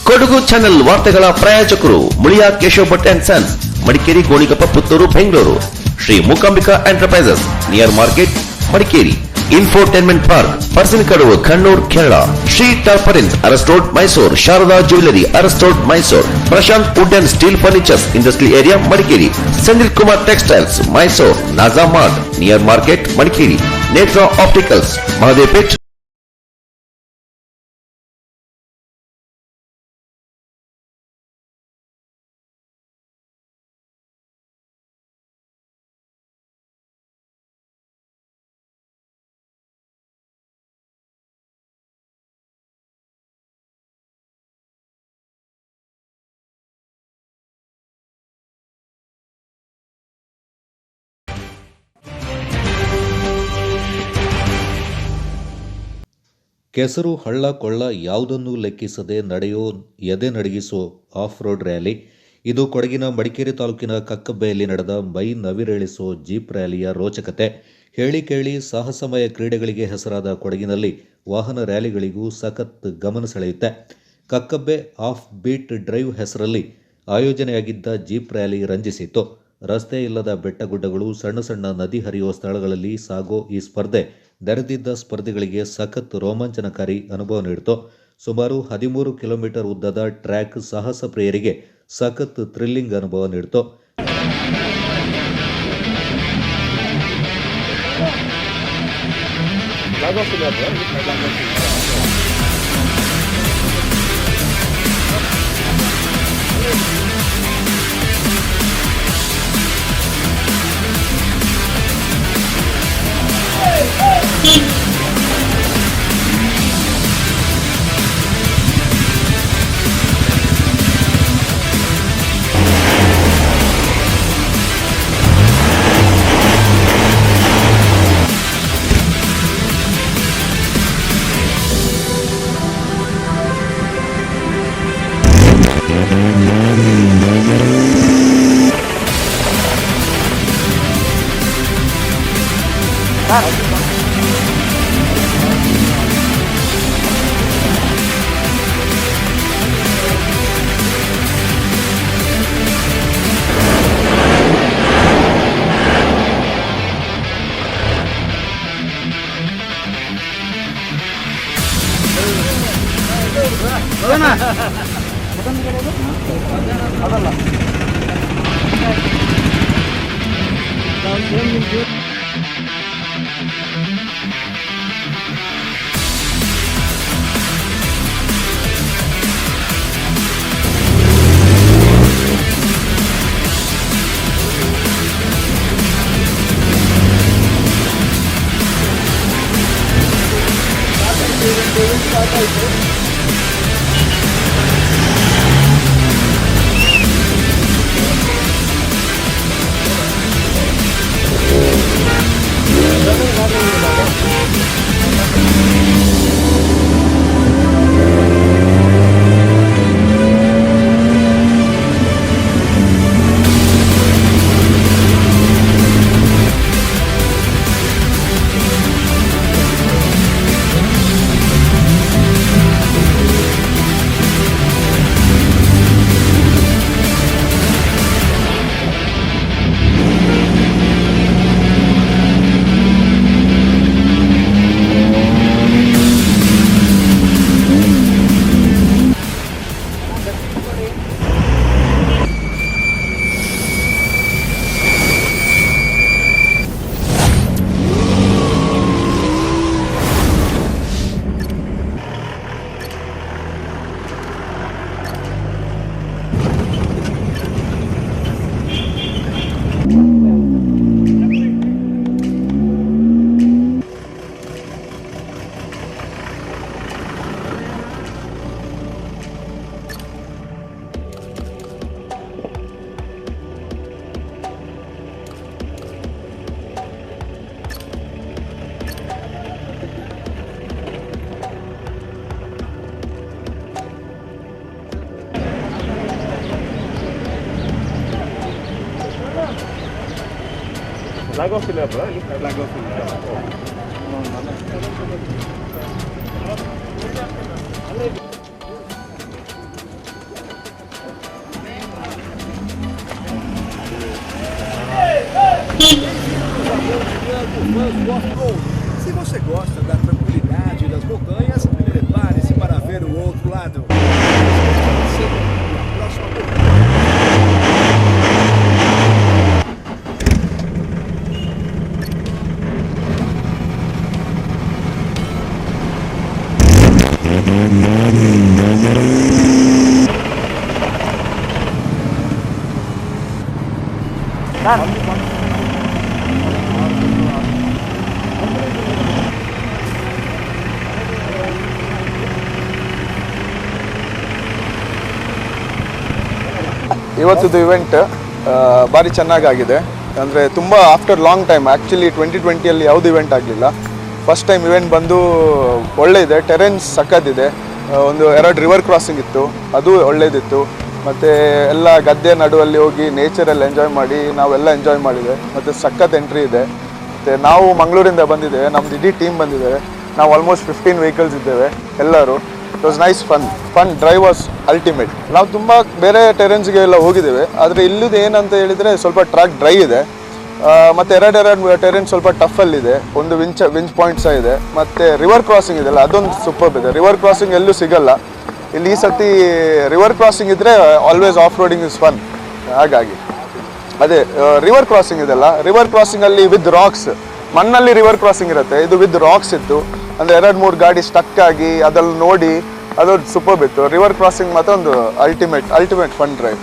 Kodagu channel ವಾರ್ತೆಗಳ ಪ್ರಾಯೋಜಕರು Muliya Keshav Bhat and sons, Madikeri, Gonikoppa, Puttur, Bengaluru. Shri Mookambika enterprises, near market, Madikeri. Infotainment park, Parassinikadavu, Kannur, Kerala. Shri ಟಾರ್ಪರಿನ್ಸ್, Aras road, Mysuru. Sharada jewellery, Aras road, Mysuru. Prashanth wood and steel furnitures, industrial area, Madikeri. Senthil Kumar textiles, Mysuru. Naja mart, near market, Madikeri. Netra opticals, Mahadevpet. ಕೆಸರು, ಹಳ್ಳ ಕೊಳ್ಳ ಯಾವುದನ್ನೂ ಲೆಕ್ಕಿಸದೆ ನಡೆಯೋ ಎದೆ ನಡಗಿಸೋ ಆಫ್ ರೋಡ್ ರ್ಯಾಲಿ. ಇದು ಕೊಡಗಿನ ಮಡಿಕೇರಿ ತಾಲೂಕಿನ ಕಕ್ಕಬ್ಬೆಯಲ್ಲಿ ನಡೆದ ಮೈ ನವಿರೇಳಿಸೋ ಜೀಪ್ ರ್ಯಾಲಿಯ ರೋಚಕತೆ. ಹೇಳಿ ಕೇಳಿ ಸಾಹಸಮಯ ಕ್ರೀಡೆಗಳಿಗೆ ಹೆಸರಾದ ಕೊಡಗಿನಲ್ಲಿ ವಾಹನ ರ್ಯಾಲಿಗಳಿಗೂ ಸಖತ್ ಗಮನ ಸೆಳೆಯುತ್ತೆ. ಕಕ್ಕಬ್ಬೆ ಆಫ್ ಬೀಟ್ ಡ್ರೈವ್ ಹೆಸರಲ್ಲಿ ಆಯೋಜನೆಯಾಗಿದ್ದ ಜೀಪ್ ರ್ಯಾಲಿ ರಂಜಿಸಿತ್ತು. ರಸ್ತೆ ಇಲ್ಲದ ಬೆಟ್ಟಗುಡ್ಡಗಳು, ಸಣ್ಣ ಸಣ್ಣ ನದಿ ಹರಿಯುವ ಸ್ಥಳಗಳಲ್ಲಿ ಸಾಗೋ ಈ ಸ್ಪರ್ಧೆ ನೆರೆದಿದ್ದ ಸ್ಪರ್ಧಿಗಳಿಗೆ ಸಖತ್ ರೋಮಾಂಚನಕಾರಿ ಅನುಭವ ನೀಡಿತು. ಸುಮಾರು 13 ಕಿಲೋಮೀಟರ್ ಉದ್ದದ ಟ್ರ್ಯಾಕ್ ಸಾಹಸ ಪ್ರಿಯರಿಗೆ ಸಖತ್ ಥ್ರಿಲ್ಲಿಂಗ್ ಅನುಭವ ನೀಡಿತು. Flag off ಇಲ್ಲ ಬ್ರೋ, ಇಲ್ಲಿ flag off ಇಲ್ಲ. do off-road. Se você gosta da tranquilidade das montanhas, prepare-se para ver o outro lado. A próxima corrida. ಇವತ್ತಿದು ಇವೆಂಟ್ ಭಾರಿ ಚೆನ್ನಾಗಾಗಿದೆ. ಅಂದರೆ ತುಂಬ ಆಫ್ಟರ್ ಲಾಂಗ್ ಟೈಮ್, ಆ್ಯಕ್ಚುಲಿ 2020ಯಲ್ಲಿ ಯಾವುದು ಇವೆಂಟ್ ಆಗಲಿಲ್ಲ. ಫಸ್ಟ್ ಟೈಮ್ ಇವೆಂಟ್ ಬಂದು ಒಳ್ಳೆ ಇದೆ. ಟೆರೆನ್ಸ್ ಸಕ್ಕತ್ತಿದೆ. ಒಂದು 2 ರಿವರ್ ಕ್ರಾಸಿಂಗ್ ಇತ್ತು, ಅದು ಒಳ್ಳೇದಿತ್ತು. ಮತ್ತು ಎಲ್ಲ ಗದ್ದೆ ನಡುವಲ್ಲಿ ಹೋಗಿ ನೇಚರಲ್ಲಿ ಎಂಜಾಯ್ ಮಾಡಿ ನಾವೆಲ್ಲ ಎಂಜಾಯ್ ಮಾಡಿದೆ. ಮತ್ತು ಸಖತ್ ಎಂಟ್ರಿ ಇದೆ. ಮತ್ತು ನಾವು ಮಂಗಳೂರಿಂದ ಬಂದಿದ್ದೇವೆ, ನಮ್ಮದು ಇಡೀ ಟೀಮ್ ಬಂದಿದ್ದೇವೆ. ನಾವು ಆಲ್ಮೋಸ್ಟ್ 15 ವೆಹಿಕಲ್ಸ್ ಇದ್ದೇವೆ ಎಲ್ಲರೂ. It was nice fun drive was ultimate. ನಾವು ತುಂಬ ಬೇರೆ ಟೆರೆನ್ಸ್ಗೆ ಎಲ್ಲ ಹೋಗಿದ್ದೇವೆ, ಆದರೆ ಇಲ್ಲಿದು ಏನಂತ ಹೇಳಿದರೆ ಸ್ವಲ್ಪ ಟ್ರ್ಯಾಕ್ ಡ್ರೈ ಇದೆ. ಮತ್ತು ಎರಡು ಟೆರೆನ್ ಸ್ವಲ್ಪ ಟಫಲ್ಲಿದೆ. ಒಂದು ವಿಂಚ್ ಪಾಯಿಂಟ್ ಸಹ ಇದೆ. ಮತ್ತು ರಿವರ್ ಕ್ರಾಸಿಂಗ್ ಇದೆಲ್ಲ ಅದೊಂದು ಸೂಪರ್ ಇದೆ. ರಿವರ್ ಕ್ರಾಸಿಂಗ್ ಎಲ್ಲೂ ಸಿಗಲ್ಲ ಇಲ್ಲಿ. ಈ ಸರ್ತಿ ರಿವರ್ ಕ್ರಾಸಿಂಗ್ ಇದ್ದರೆ always off roading is fun. ಹಾಗಾಗಿ ಅದೇ ರಿವರ್ ಕ್ರಾಸಿಂಗ್ ಇದೆಲ್ಲ, ರಿವರ್ ಕ್ರಾಸಿಂಗಲ್ಲಿ ವಿತ್ ರಾಕ್ಸ್, ಮಣ್ಣಲ್ಲಿ ರಿವರ್ ಕ್ರಾಸಿಂಗ್ ಇರುತ್ತೆ. ಇದು ವಿತ್ ರಾಕ್ಸ್ ಇತ್ತು. ಅಂದರೆ 2-3 ಗಾಡಿ ಸ್ಟಕ್ ಆಗಿ ಅದನ್ನು ನೋಡಿ ಅದೊಂದು ಸೂಪರ್ ಇತ್ತು. ರಿವರ್ ಕ್ರಾಸಿಂಗ್ ಮಾತ್ರ ಒಂದು ultimate fun drive.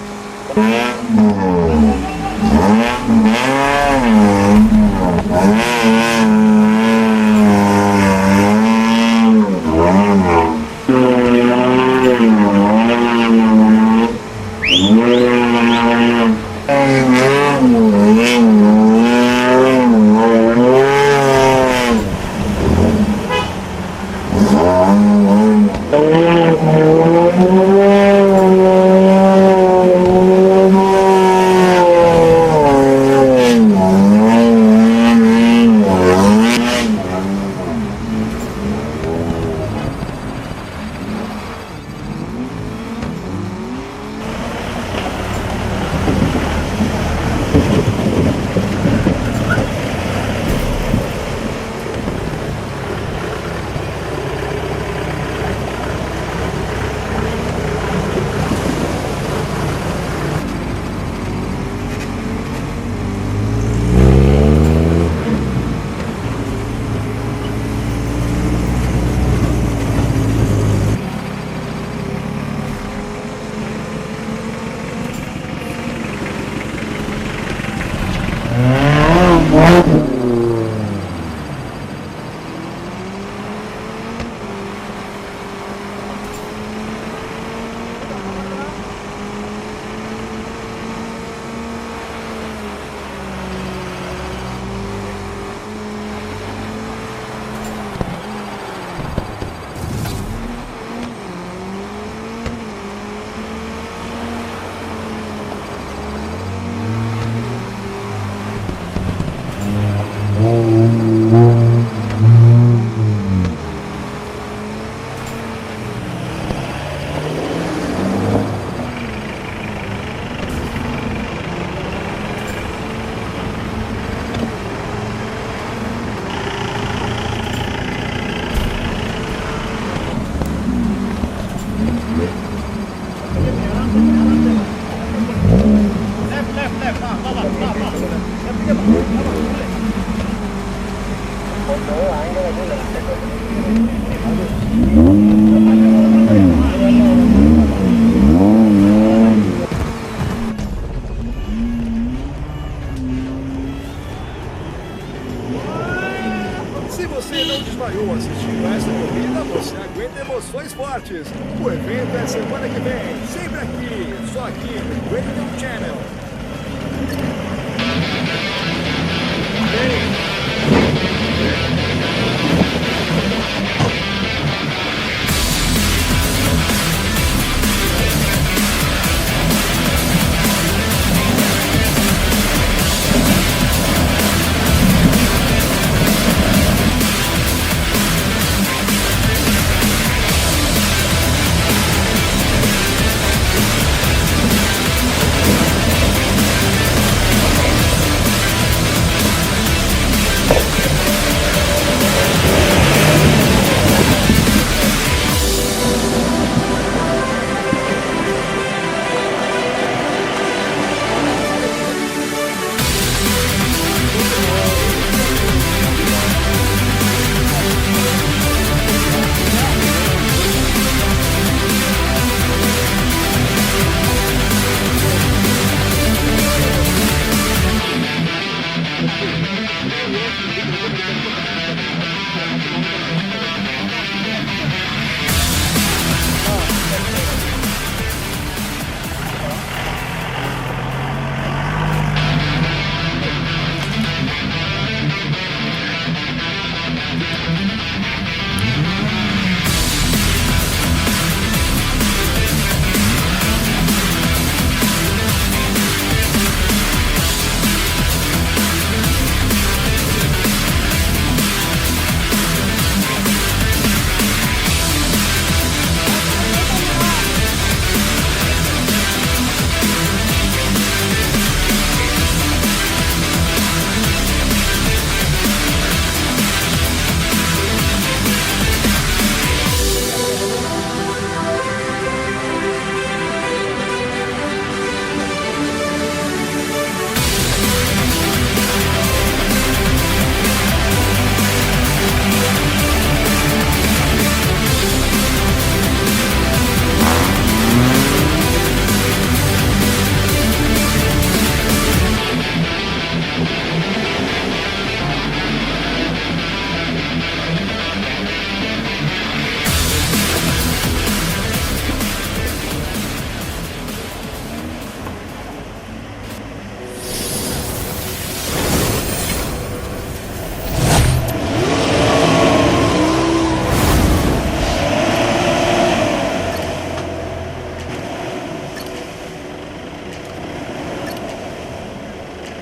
Se você não desmaiou assistindo a essa corrida, você aguenta emoções fortes. O evento é semana que vem, sempre aqui, só aqui no Radio Channel.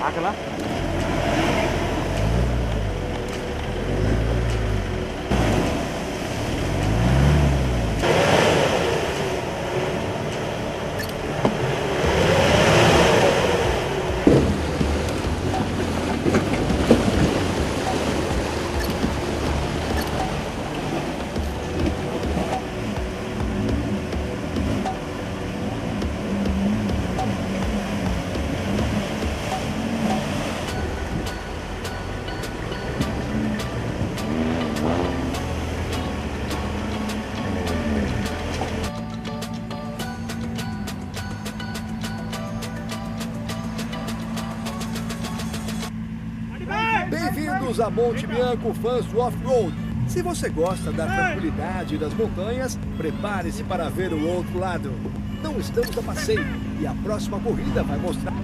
ಹಾಕಲ್ಲ. Bem-vindos a Monte Bianco, fãs do off-road. Se você gosta da tranquilidade das montanhas, prepare-se para ver o outro lado. Não estamos a passeio e a próxima corrida vai mostrar.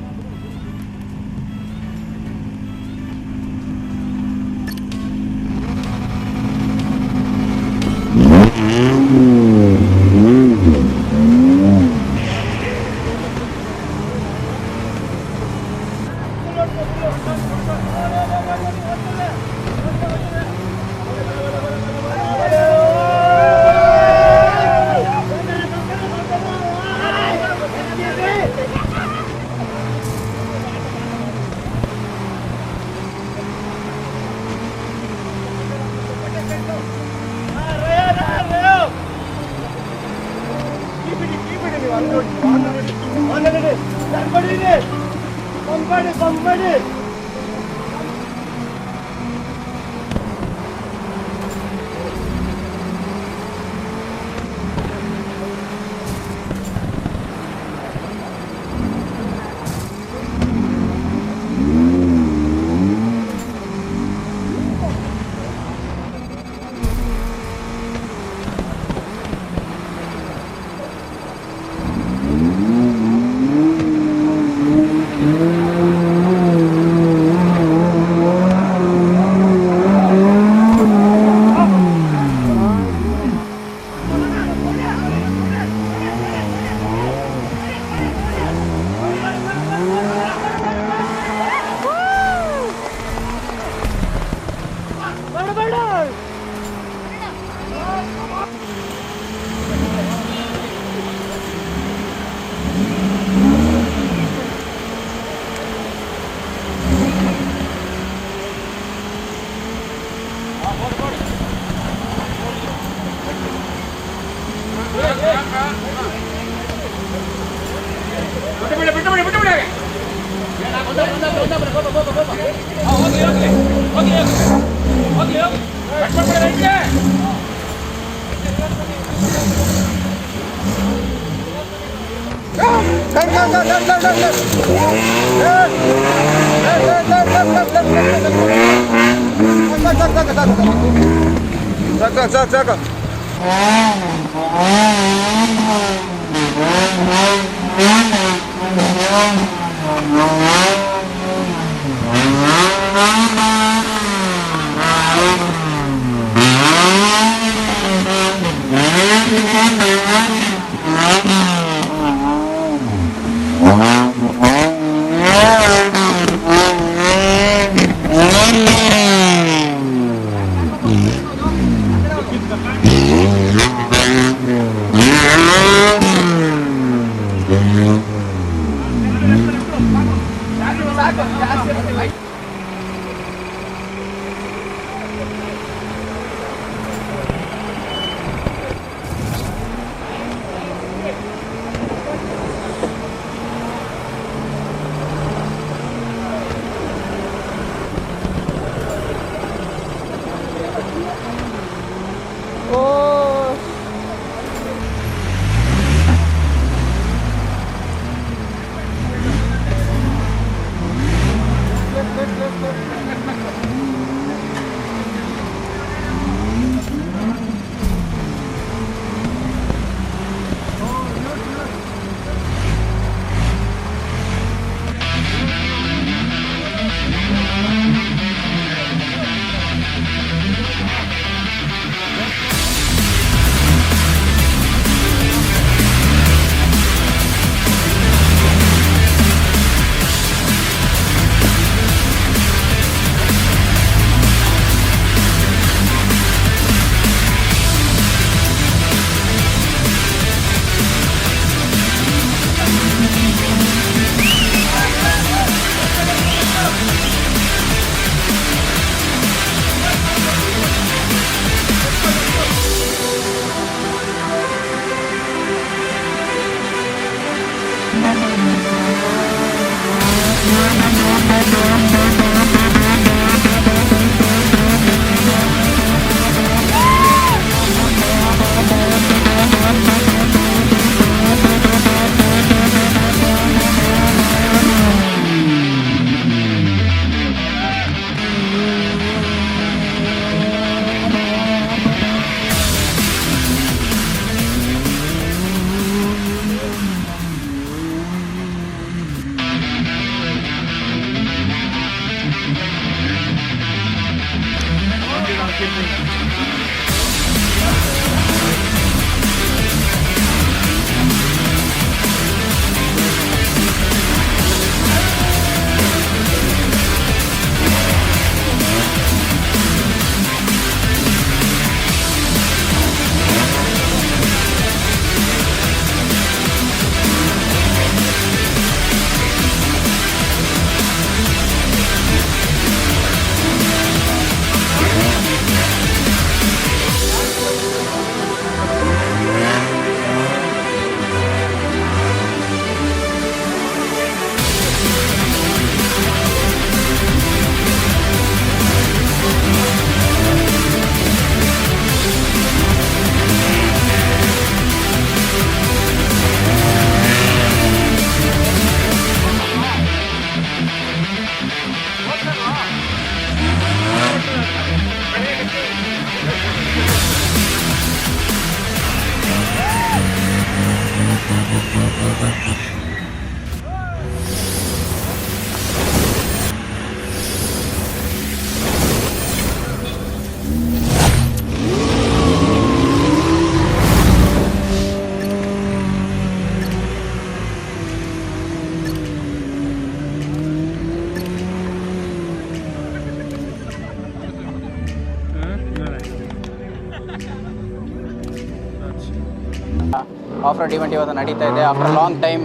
Of road event ಇವತ್ತು ನಡೀತಾ ಇದೆ. After long time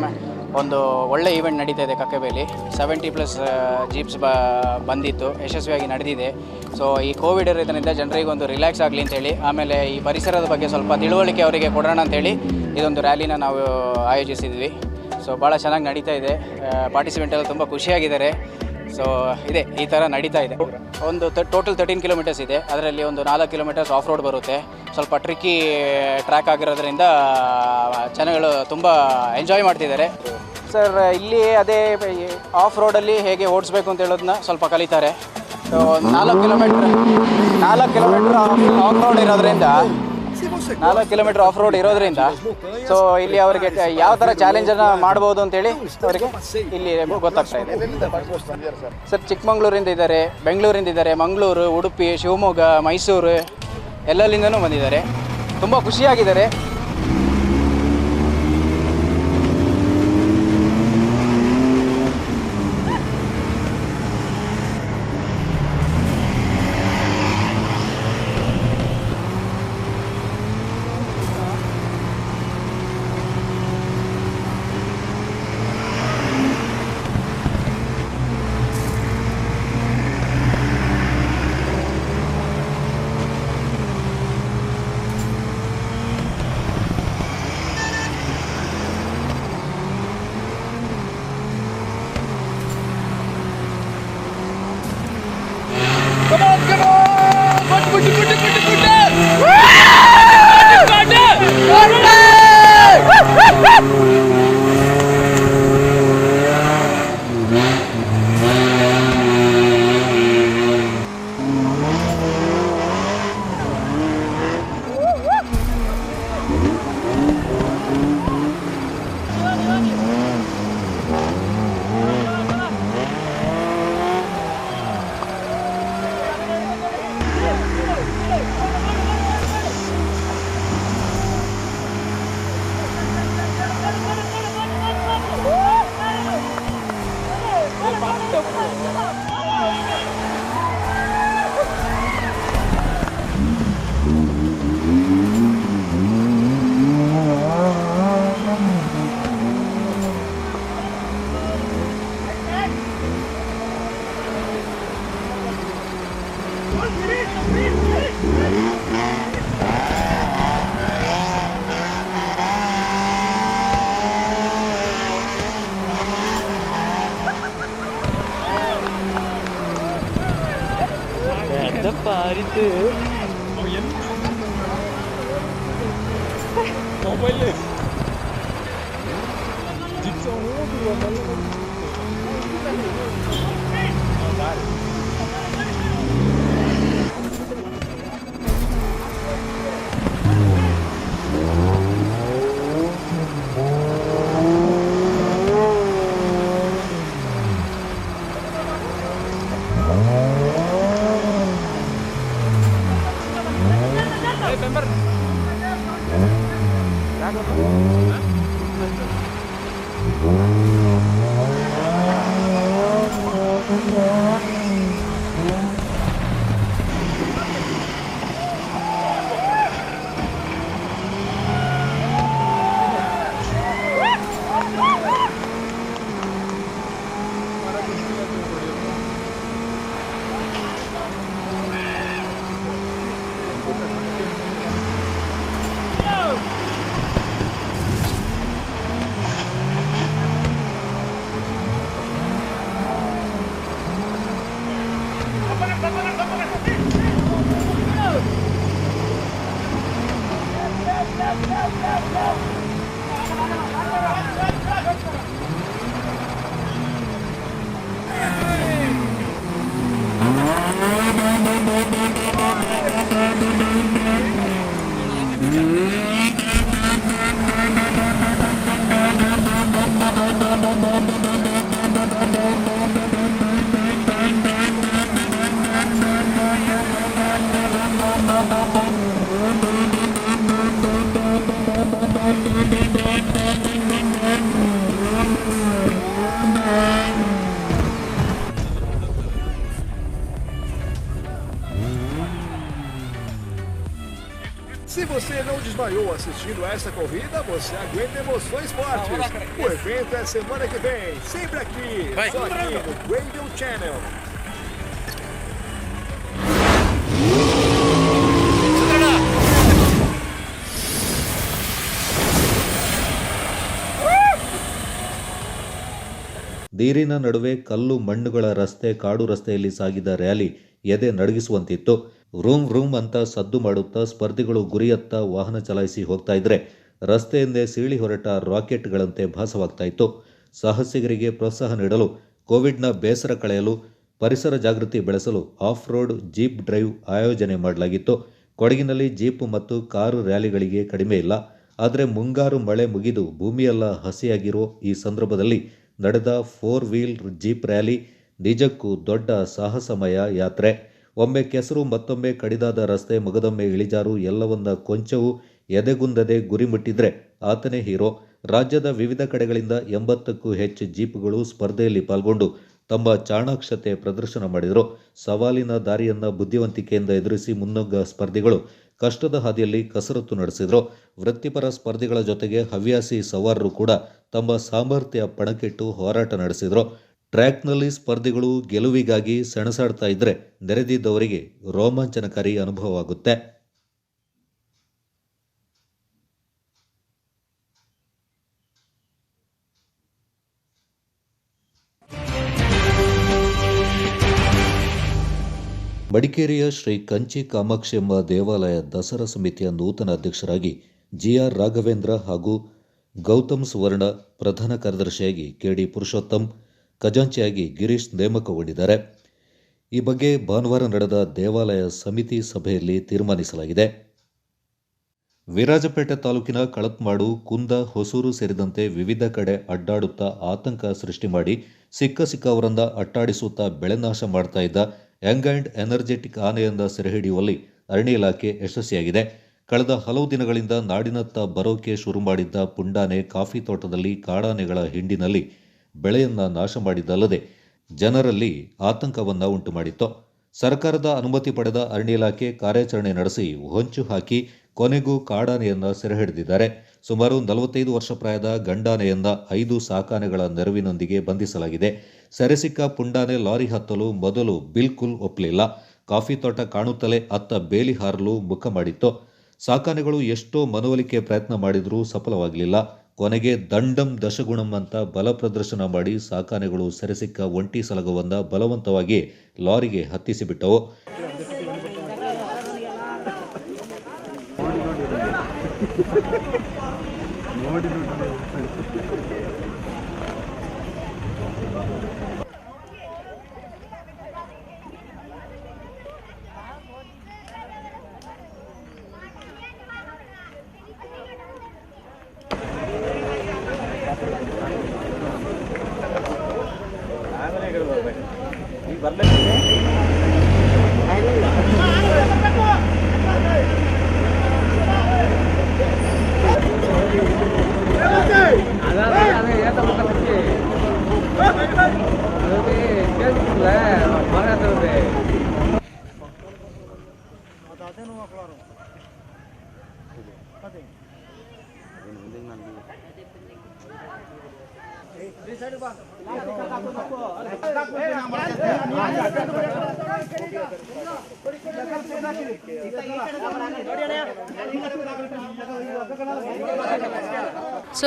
ಒಂದು ಒಳ್ಳೆ event ನಡೀತಾ ಇದೆ ಕಕ್ಕಬೇಲಿ. 70+ jeeps ಬಂದಿತ್ತು, ಯಶಸ್ವಿಯಾಗಿ ನಡೆದಿದೆ. ಸೊ ಈ ಕೋವಿಡ್ ಇರೋದ್ರಿಂದ ಜನರಿಗೆ ಒಂದು ರಿಲ್ಯಾಕ್ಸ್ ಆಗಲಿ ಅಂತೇಳಿ, ಆಮೇಲೆ ಈ ಪರಿಸರದ ಬಗ್ಗೆ ಸ್ವಲ್ಪ ತಿಳುವಳಿಕೆ ಅವರಿಗೆ ಕೊಡೋಣ ಅಂತೇಳಿ ಇದೊಂದು ರ್ಯಾಲಿನ ನಾವು ಆಯೋಜಿಸಿದ್ವಿ. ಸೊ ಭಾಳ ಚೆನ್ನಾಗಿ ನಡೀತಾ ಇದೆ. ಪಾರ್ಟಿಸಿಪೆಂಟ್ ಎಲ್ಲ ತುಂಬ ಖುಷಿಯಾಗಿದ್ದಾರೆ. ಸೊ ಇದೆ ಈ ಥರ ನಡೀತಾ ಇದೆ. ಒಂದು ಟೋಟಲ್ 13 ಕಿಲೋಮೀಟರ್ಸ್ ಇದೆ. ಅದರಲ್ಲಿ ಒಂದು 4 ಕಿಲೋಮೀಟರ್ಸ್ ಆಫ್ ರೋಡ್ ಬರುತ್ತೆ. ಸ್ವಲ್ಪ ಟ್ರಿಕ್ಕಿ ಟ್ರ್ಯಾಕ್ ಆಗಿರೋದ್ರಿಂದ ಜನಗಳು ತುಂಬ ಎಂಜಾಯ್ ಮಾಡ್ತಿದ್ದಾರೆ. ಸರ್ ಇಲ್ಲಿ ಅದೇ ಆಫ್ ರೋಡಲ್ಲಿ ಹೇಗೆ ಓಡಿಸ್ಬೇಕು ಅಂತ ಹೇಳೋದನ್ನ ಸ್ವಲ್ಪ ಕಲಿತಾರೆ. ಸೊ 4 ಕಿಲೋಮೀಟ್ರ್ ಆಫ್ ರೋಡ್ ಇರೋದ್ರಿಂದ 4 ಕಿಲೋಮೀಟರ್ ಆಫ್ ರೋಡ್ ಇರೋದ್ರಿಂದ ಸೊ ಇಲ್ಲಿ ಅವರಿಗೆ ಯಾವ ಥರ ಚಾಲೆಂಜನ್ನು ಮಾಡ್ಬೋದು ಅಂತೇಳಿ ಅವರಿಗೆ ಇಲ್ಲಿ ಗೊತ್ತಾಗ್ತಾ ಇದೆ. ಸರ್ ಚಿಕ್ಕಮಂಗ್ಳೂರಿಂದ ಇದ್ದಾರೆ, ಬೆಂಗಳೂರಿಂದ ಇದ್ದಾರೆ, ಮಂಗಳೂರು, ಉಡುಪಿ, ಶಿವಮೊಗ್ಗ, ಮೈಸೂರು ಎಲ್ಲೆಲ್ಲಿಂದನೂ ಬಂದಿದ್ದಾರೆ. ತುಂಬ ಖುಷಿಯಾಗಿದ್ದಾರೆ. Se você não desmaiou assistindo a essa corrida, você aguenta emoções fortes. O evento é semana que vem, sempre aqui, só aqui no Radio Channel. ನೀರಿನ ನಡುವೆ ಕಲ್ಲು ಮಣ್ಣುಗಳ ರಸ್ತೆ, ಕಾಡು ರಸ್ತೆಯಲ್ಲಿ ಸಾಗಿದ ರ್ಯಾಲಿ ಎದೆ ನಡುಗಿಸುವಂತಿತ್ತು. ರೂಮ್ ರೂಮ್ ಅಂತ ಸದ್ದು ಮಾಡುತ್ತಾ ಸ್ಪರ್ಧಿಗಳು ಗುರಿಯತ್ತ ವಾಹನ ಚಲಾಯಿಸಿ ಹೋಗ್ತಾ ಇದ್ರೆ ರಸ್ತೆಯಿಂದೇ ಸೀಳಿ ಹೊರಟ ರಾಕೆಟ್ಗಳಂತೆ ಭಾಸವಾಗ್ತಾ ಇತ್ತು. ಸಾಹಸಿಗರಿಗೆ ಪ್ರೋತ್ಸಾಹ ನೀಡಲು, ಕೋವಿಡ್ನ ಬೇಸರ ಕಳೆಯಲು, ಪರಿಸರ ಜಾಗೃತಿ ಬೆಳೆಸಲು ಆಫ್ ರೋಡ್ ಜೀಪ್ ಡ್ರೈವ್ ಆಯೋಜನೆ ಮಾಡಲಾಗಿತ್ತು. ಕೊಡಗಿನಲ್ಲಿ ಜೀಪ್ ಮತ್ತು ಕಾರು ರ್ಯಾಲಿಗಳಿಗೆ ಕಡಿಮೆ ಇಲ್ಲ. ಆದರೆ ಮುಂಗಾರು ಮಳೆ ಮುಗಿದು ಭೂಮಿಯೆಲ್ಲ ಹಸಿಯಾಗಿರೋ ಈ ಸಂದರ್ಭದಲ್ಲಿ ನಡೆದ 4 ವೀಲ್ ಜೀಪ್ ರ್ಯಾಲಿ ನಿಜಕ್ಕೂ ದೊಡ್ಡ ಸಾಹಸಮಯ ಯಾತ್ರೆ. ಒಮ್ಮೆ ಕೆಸರು, ಮತ್ತೊಮ್ಮೆ ಕಡಿದಾದ ರಸ್ತೆ, ಮಗದೊಮ್ಮೆ ಇಳಿಜಾರು, ಎಲ್ಲವನ್ನ ಕೊಂಚವೂ ಎದೆಗುಂದದೆ ಗುರಿ ಮುಟ್ಟಿದ್ರೆ ಆತನೇ ಹೀರೋ. ರಾಜ್ಯದ ವಿವಿಧ ಕಡೆಗಳಿಂದ 80ಕ್ಕೂ ಹೆಚ್ಚು ಜೀಪ್ಗಳು ಸ್ಪರ್ಧೆಯಲ್ಲಿ ಪಾಲ್ಗೊಂಡು ತಮ್ಮ ಚಾಣಾಕ್ಷತೆ ಪ್ರದರ್ಶನ ಮಾಡಿದರು. ಸವಾಲಿನ ದಾರಿಯನ್ನ ಬುದ್ಧಿವಂತಿಕೆಯಿಂದ ಎದುರಿಸಿ ಮುನ್ನುಗ್ಗ ಸ್ಪರ್ಧಿಗಳು ಕಷ್ಟದ ಹಾದಿಯಲ್ಲಿ ಕಸರತ್ತು ನಡೆಸಿದರು. ವೃತ್ತಿಪರ ಸ್ಪರ್ಧಿಗಳ ಜೊತೆಗೆ ಹವ್ಯಾಸಿ ಸವಾರರು ಕೂಡ ತಮ್ಮ ಸಾಮರ್ಥ್ಯ ಪಣಕ್ಕಿಟ್ಟು ಹೋರಾಟ ನಡೆಸಿದರು. ಟ್ರ್ಯಾಕ್ನಲ್ಲಿ ಸ್ಪರ್ಧಿಗಳು ಗೆಲುವಿಗಾಗಿ ಸೆಣಸಾಡ್ತಾ ಇದ್ರೆ ನೆರೆದಿದ್ದವರಿಗೆ ರೋಮಾಂಚನಕಾರಿ ಅನುಭವವಾಗುತ್ತೆ. ಮಡಿಕೇರಿಯ ಶ್ರೀ ಕಂಚಿ ಕಾಮಾಕ್ಷಿಯಮ್ಮ ದೇವಾಲಯ ದಸರಾ ಸಮಿತಿಯ ನೂತನ ಅಧ್ಯಕ್ಷರಾಗಿ ಜಿಆರ್ ರಾಘವೇಂದ್ರ ಹಾಗೂ ಗೌತಮ್ ಸುವರ್ಣ, ಪ್ರಧಾನ ಕಾರ್ಯದರ್ಶಿಯಾಗಿ ಕೆಡಿ ಪುರುಷೋತ್ತಮ್, ಖಜಾಂಚಿಯಾಗಿ ಗಿರೀಶ್ ನೇಮಕಗೊಂಡಿದ್ದಾರೆ. ಈ ಬಗ್ಗೆ ಭಾನುವಾರ ನಡೆದ ದೇವಾಲಯ ಸಮಿತಿ ಸಭೆಯಲ್ಲಿ ತೀರ್ಮಾನಿಸಲಾಗಿದೆ. ವಿರಾಜಪೇಟೆ ತಾಲೂಕಿನ ಕಳತ್ಮಾಡು, ಕುಂದ, ಹೊಸೂರು ಸೇರಿದಂತೆ ವಿವಿಧ ಕಡೆ ಅಡ್ಡಾಡುತ್ತಾ ಆತಂಕ ಸೃಷ್ಟಿ ಮಾಡಿ ಸಿಕ್ಕವರನ್ನ ಅಟ್ಟಾಡಿಸುತ್ತಾ ಬೆಳೆನಾಶ ಮಾಡ್ತಾ ಇದ್ದ ಯಂಗ್ ಆ್ಯಂಡ್ ಎನರ್ಜೆಟಿಕ್ ಆನೆಯಿಂದ ಸೆರೆಹಿಡಿಯುವಲ್ಲಿ ಅರಣ್ಯ ಇಲಾಖೆ ಯಶಸ್ವಿಯಾಗಿದೆ. ಕಳೆದ ಹಲವು ದಿನಗಳಿಂದ ನಾಡಿನತ್ತ ಬರೋಕೆ ಶುರು ಮಾಡಿದ್ದ ಪುಂಡಾನೆ ಕಾಫಿ ತೋಟದಲ್ಲಿ ಕಾಡಾನೆಗಳ ಹಿಂಡಿನಲ್ಲಿ ಬೆಳೆಯನ್ನ ನಾಶ ಮಾಡಿದ್ದಲ್ಲದೆ ಜನರಲ್ಲಿ ಆತಂಕವನ್ನ ಉಂಟು ಮಾಡಿತ್ತು. ಸರ್ಕಾರದ ಅನುಮತಿ ಪಡೆದ ಅರಣ್ಯ ಇಲಾಖೆ ಕಾರ್ಯಾಚರಣೆ ನಡೆಸಿ ಹೊಂಚು ಹಾಕಿ ಕೊನೆಗೂ ಕಾಡಾನೆಯನ್ನ ಸೆರೆ ಹಿಡಿದಿದ್ದಾರೆ. ಸುಮಾರು 45 ವರ್ಷ ಪ್ರಾಯದ ಗಂಡಾನೆಯನ್ನ 5 ಸಾಕಾನೆಗಳ ನೆರವಿನೊಂದಿಗೆ ಬಂಧಿಸಲಾಗಿದೆ. ಸೆರೆಸಿಕ್ಕ ಪುಂಡಾನೆ ಲಾರಿ ಹತ್ತಲು ಮೊದಲು ಬಿಲ್ಕುಲ್ ಒಪ್ಪಲಿಲ್ಲ. ಕಾಫಿ ತೋಟ ಕಾಣುತ್ತಲೇ ಅತ್ತ ಬೇಲಿ ಹಾರಲು ಮುಖ ಮಾಡಿತ್ತು. ಸಾಕಾನೆಗಳು ಎಷ್ಟೋ ಮನವೊಲಿಕೆ ಪ್ರಯತ್ನ ಮಾಡಿದರೂ ಸಫಲವಾಗಲಿಲ್ಲ. ಕೊನೆಗೆ ದಂಡಂ ದಶಗುಣಂ ಅಂತ ಬಲ ಪ್ರದರ್ಶನ ಮಾಡಿ ಸಾಕಾನೆಗಳು ಸೆರೆಸಿಕ್ಕ ಒಂಟಿ ಸಲಗವನ್ನ ಬಲವಂತವಾಗಿ ಲಾರಿಗೆ ಹತ್ತಿಸಿಬಿಟ್ಟವು. ಸೊ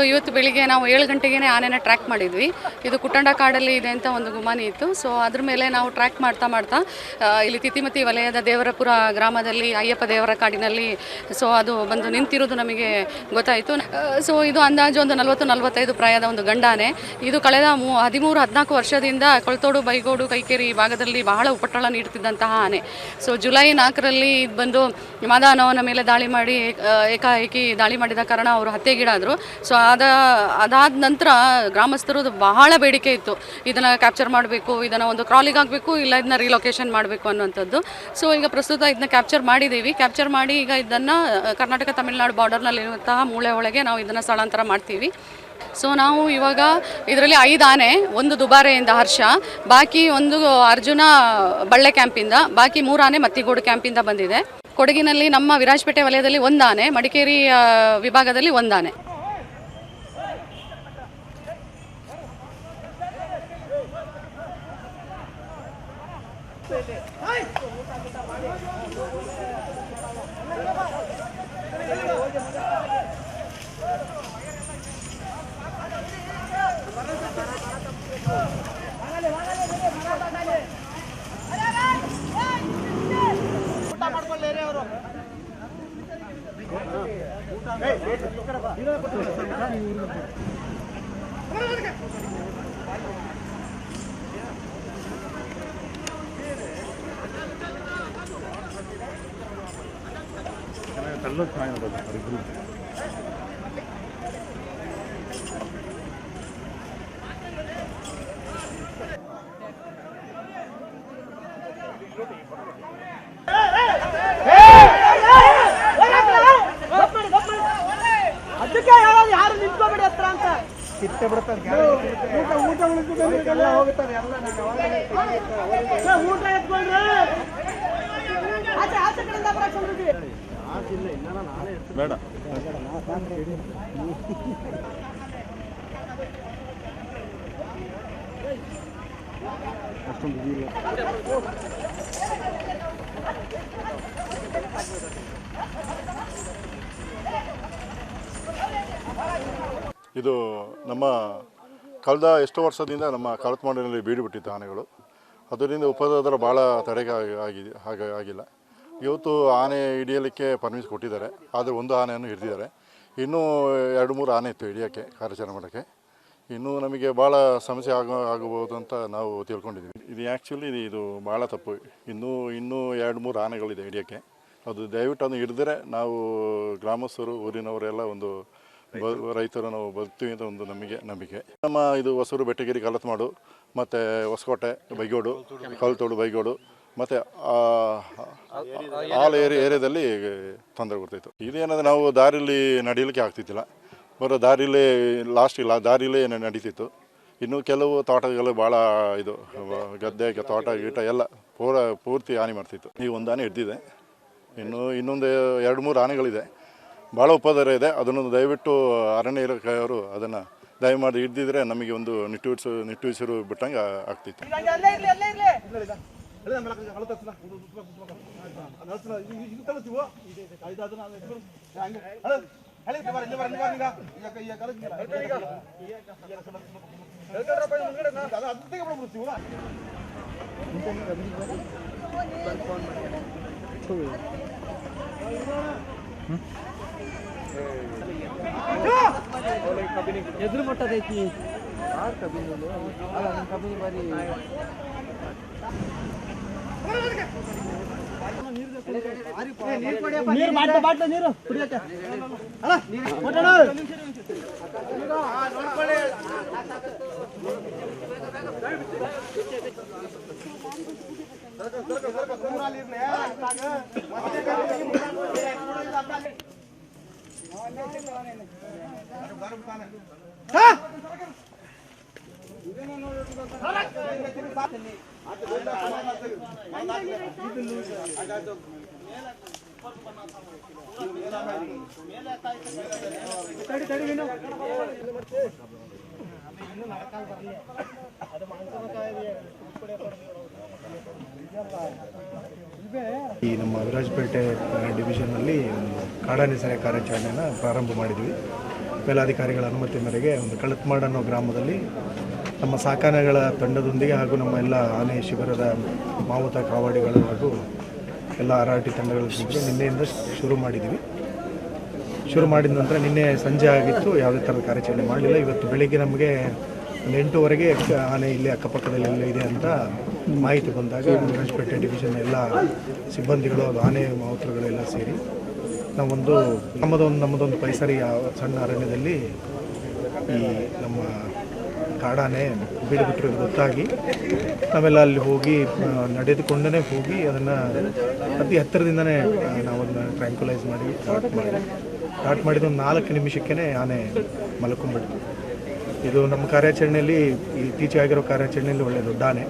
ಇವತ್ತು ಬೆಳಿಗ್ಗೆ ನಾವು 7 ಗಂಟೆಗೆ ಆನೆನ ಟ್ರ್ಯಾಕ್ ಮಾಡಿದ್ವಿ. ಇದು ಕುಟ್ಟಂಡ ಕಾಡಲ್ಲಿ ಇದೆ ಅಂತ ಒಂದು ಗುಮಾನಿ ಇತ್ತು. ಸೊ ಅದ್ರ ಮೇಲೆ ನಾವು ಟ್ರ್ಯಾಕ್ ಮಾಡ್ತಾ ಇಲ್ಲಿ ತಿತಿಮತಿ ವಲಯದ ದೇವರಪುರ ಗ್ರಾಮದಲ್ಲಿ ಅಯ್ಯಪ್ಪ ದೇವರ ಕಾಡಿನಲ್ಲಿ ಸೊ ಅದು ಬಂದು ನಿಂತಿರೋದು ನಮಗೆ ಗೊತ್ತಾಯಿತು. ಸೊ ಇದು ಅಂದಾಜು ಒಂದು 40-45 ಪ್ರಾಯದ ಒಂದು ಗಂಡಾನೆ. ಇದು ಕಳೆದ 13-14 ವರ್ಷದಿಂದ ಕೊಳತೋಡು, ಬೈಗೋಡು, ಕೈಕೇರಿ ಭಾಗದಲ್ಲಿ ಬಹಳ ಉಪಟಳ ನೀಡುತ್ತಿದ್ದಂತಹ ಆನೆ. ಸೊ ಜುಲೈ 4ರಲ್ಲಿ ಇದು ಬಂದು ಮಾದಾನವನ ಮೇಲೆ ದಾಳಿ ಮಾಡಿ ಏಕಾಏಕಿ ದಾಳಿ ಮಾಡಿದ ಕಾರಣ ಅವರು ಹತ್ಯೆಗೀಡಾದರು. ಸೊ ಅದಾದ ನಂತರ ಗ್ರಾಮಸ್ಥರು ಬಹಳ ಬೇಡಿಕೆ ಇತ್ತು, ಇದನ್ನು ಕ್ಯಾಪ್ಚರ್ ಮಾಡಬೇಕು, ಇದನ್ನು ಒಂದು ಕ್ರಾಲಿಗೆ ಆಗಬೇಕು, ಇಲ್ಲ ಇದನ್ನ ರಿಲೊಕೇಶನ್ ಮಾಡಬೇಕು ಅನ್ನುವಂಥದ್ದು. ಸೊ ಈಗ ಪ್ರಸ್ತುತ ಇದನ್ನ ಕ್ಯಾಪ್ಚರ್ ಮಾಡಿದ್ದೀವಿ. ಕ್ಯಾಪ್ಚರ್ ಮಾಡಿ ಈಗ ಇದನ್ನು ಕರ್ನಾಟಕ ತಮಿಳುನಾಡು ಬಾರ್ಡರ್ನಲ್ಲಿರುವಂತಹ ಮೂಳೆ ಒಳಗೆ ನಾವು ಇದನ್ನು ಸ್ಥಳಾಂತರ ಮಾಡ್ತೀವಿ. ಸೊ ನಾವು ಇವಾಗ ಇದರಲ್ಲಿ 5 ಆನೆ, ಒಂದು ದುಬಾರೆಯಿಂದ ಹರ್ಷ, ಬಾಕಿ ಒಂದು ಅರ್ಜುನ ಬಳ್ಳೆ ಕ್ಯಾಂಪಿಂದ, ಬಾಕಿ 3 ಆನೆ ಮತ್ತಿಗೋಡು ಕ್ಯಾಂಪಿಂದ ಬಂದಿದೆ. ಕೊಡಗಿನಲ್ಲಿ ನಮ್ಮ ವಿರಾಜಪೇಟೆ ವಲಯದಲ್ಲಿ 1 ಆನೆ, ಮಡಿಕೇರಿ ವಿಭಾಗದಲ್ಲಿ 1 ಆನೆ. ಯಾರು ನಿಂತ್ಕೋಬೇಡಿ ಹತ್ರ ಅಂತ ಕಿತ್ತೆ ಬಿಡ್ತಾರೆ. ಊಟ ಹೋಗುತ್ತದೆ ಊಟ ಎತ್ಕೊಳ್ರಿ. ಆಚೆ ಕಡೆಯಿಂದ ಬೇಡ ಅಷ್ಟೊಂದು ಇಲ್ಲ. ಇದು ನಮ್ಮ ಕಳೆದ ಎಷ್ಟೋ ವರ್ಷದಿಂದ ನಮ್ಮ ಕಳತ್ಮಾಡಿನಲ್ಲಿ ಬೀಡು ಬಿಟ್ಟಿತ್ತು ಆನೆಗಳು. ಅದರಿಂದ ಉಪದ್ರವ ಭಾಳ ತಡೆಗೆ ಆಗಿಲ್ಲ. ಇವತ್ತು ಆನೆ ಹಿಡಿಯಲಿಕ್ಕೆ ಪರ್ಮಿಷನ್ ಕೊಟ್ಟಿದ್ದಾರೆ, ಆದರೆ 1 ಆನೆಯನ್ನು ಹಿಡಿದಿದ್ದಾರೆ. ಇನ್ನೂ 2-3 ಆನೆ ಇತ್ತು ಹಿಡಿಯೋಕ್ಕೆ, ಕಾರ್ಯಾಚರಣೆ ಮಾಡೋಕ್ಕೆ. ಇನ್ನೂ ನಮಗೆ ಭಾಳ ಸಮಸ್ಯೆ ಆಗಬಹುದು ಅಂತ ನಾವು ತಿಳ್ಕೊಂಡಿದ್ದೀವಿ. ಇದು ಆ್ಯಕ್ಚುಲಿ ಇದು ಭಾಳ ತಪ್ಪು. ಇನ್ನೂ 2-3 ಆನೆಗಳಿದೆ ಹಿಡಿಯೋಕ್ಕೆ. ಅದು ದಯವಿಟ್ಟು ಅದನ್ನು ಹಿಡಿದ್ರೆ ನಾವು ಗ್ರಾಮಸ್ಥರು, ಊರಿನವರೆಲ್ಲ ಒಂದು ರೈತರು ನಾವು ಬದುಕ್ತೀವಿ ಅಂತ ಒಂದು ನಂಬಿಕೆ. ನಮ್ಮ ಇದು ಹೊಸೂರು, ಬೆಟ್ಟಗಿರಿ, ಕಲತ್ಮಾಡು ಮತ್ತು ಹೊಸಕೋಟೆ, ಬೈಗೋಡು, ಕಲ್ತೋಡು, ಬೈಗೋಡು ಮತ್ತು ಆಲ್ ಏರಿಯಾದಲ್ಲಿ ತೊಂದರೆ ಕೊಡ್ತಾಯಿತ್ತು. ಇದೇನಂದರೆ ನಾವು ದಾರಿಲಿ ನಡೀಲಿಕ್ಕೆ ಆಗ್ತಿದ್ದಿಲ್ಲ, ಬರೋ ದಾರಿಲೇ ದಾರಿಲೇ ನಡೀತಿತ್ತು. ಇನ್ನು ಕೆಲವು ತೋಟಗಳು ಭಾಳ ಇದು ಗದ್ದೆ, ತೋಟ, ಗೀಟ ಎಲ್ಲ ಪೂರ್ತಿ ಹಾನಿ ಮಾಡ್ತಿತ್ತು. ಈಗ 1 ಆನೆ ಹಿಡ್ದಿದೆ, ಇನ್ನೊಂದು 2-3 ಆನೆಗಳಿದೆ. ಭಾಳ ಉಪದ್ರ ಇದೆ. ಅದನ್ನು ದಯವಿಟ್ಟು ಅರಣ್ಯ ಇಲಾಖೆಯವರು ಅದನ್ನು ದಯಮಾಡಿ ಹಿಡ್ದಿದ್ರೆ ನಮಗೆ ಒಂದು ನಿಟ್ಟುಸಿರು ಬಿಟ್ಟಂಗೆ ಆಗ್ತಿತ್ತು. ಎದುರು ಮಟ್ಟದೈತಿ ನೀರು ಬಾಟ್ಲ ನೀರು ಕುಡಿಯಕ್ಕೆ ಈ ನಮ್ಮ ವಿರಾಜಪೇಟೆ ಡಿವಿಷನ್ನಲ್ಲಿ ಒಂದು ಕಾಡಾನೆಸೆರೆ ಕಾರ್ಯಾಚರಣೆಯನ್ನು ಪ್ರಾರಂಭ ಮಾಡಿದ್ವಿ. ಮೇಲಾಧಿಕಾರಿಗಳ ಅನುಮತಿ ಮೇರೆಗೆ ಒಂದು ಕಳತ್ಮಾಡ್ ಅನ್ನೋ ಗ್ರಾಮದಲ್ಲಿ ನಮ್ಮ ಸಾಕಾನೆಗಳ ತಂಡದೊಂದಿಗೆ ಹಾಗೂ ನಮ್ಮ ಎಲ್ಲ ಆನೆ ಶಿಬಿರದ ಮಾವುತ ಕಾವಾಡಿಗಳು ಹಾಗೂ ಎಲ್ಲ ಆರ್ಆರ್ಟಿ ತಂಡಗಳ ಜೊತೆಗೆ ನಿನ್ನೆಯಿಂದ ಶುರು ಮಾಡಿದ್ವಿ. ಶುರು ಮಾಡಿದ ನಂತರ ನಿನ್ನೆ ಸಂಜೆ ಆಗಿತ್ತು, ಯಾವುದೇ ಥರದ ಕಾರ್ಯಾಚರಣೆ ಮಾಡಲಿಲ್ಲ. ಇವತ್ತು ಬೆಳಿಗ್ಗೆ ನಮಗೆ 8:00ವರೆಗೆ ಆನೆ ಇಲ್ಲಿ ಅಕ್ಕಪಕ್ಕದಲ್ಲಿ ಎಲ್ಲ ಇದೆ ಅಂತ ಮಾಹಿತಿ ಬಂದಾಗ ವಿರಾಜಪೇಟೆ ಡಿವಿಷನ್ ಎಲ್ಲ ಸಿಬ್ಬಂದಿಗಳು ಆನೆ ಮಾವುತರುಗಳೆಲ್ಲ ಸೇರಿ ನಾವೊಂದು ನಮ್ಮದೊಂದು ಪರಿಸರ ಸಣ್ಣ ಅರಣ್ಯದಲ್ಲಿ ಈ ನಮ್ಮ ಕಾಡಾನೆ ಬೀಡುಬಿಟ್ಟಿರೋದು ಗೊತ್ತಾಗಿ ನಾವೆಲ್ಲ ಅಲ್ಲಿ ಹೋಗಿ ನಡೆದುಕೊಂಡೇ ಹೋಗಿ ಅದನ್ನು ಅತಿ ಹತ್ತಿರದಿಂದನೇ ನಾವದನ್ನು ಟ್ರ್ಯಾಂಕ್ಯುಲೈಸ್ ಮಾಡಿ ಸ್ಟಾರ್ಟ್ ಮಾಡಿದ ಒಂದು 4 ನಿಮಿಷಕ್ಕೇ ಆನೆ ಮಲ್ಕೊಂಡ್ಬಿಡ್ತು. ಇದು ನಮ್ಮ ಕಾರ್ಯಾಚರಣೆಯಲ್ಲಿ ಇತ್ತೀಚೆಗೆ ಆಗಿರೋ ಕಾರ್ಯಾಚರಣೆಯಲ್ಲಿ ಒಳ್ಳೆಯ ದೊಡ್ಡ ಆನೆ,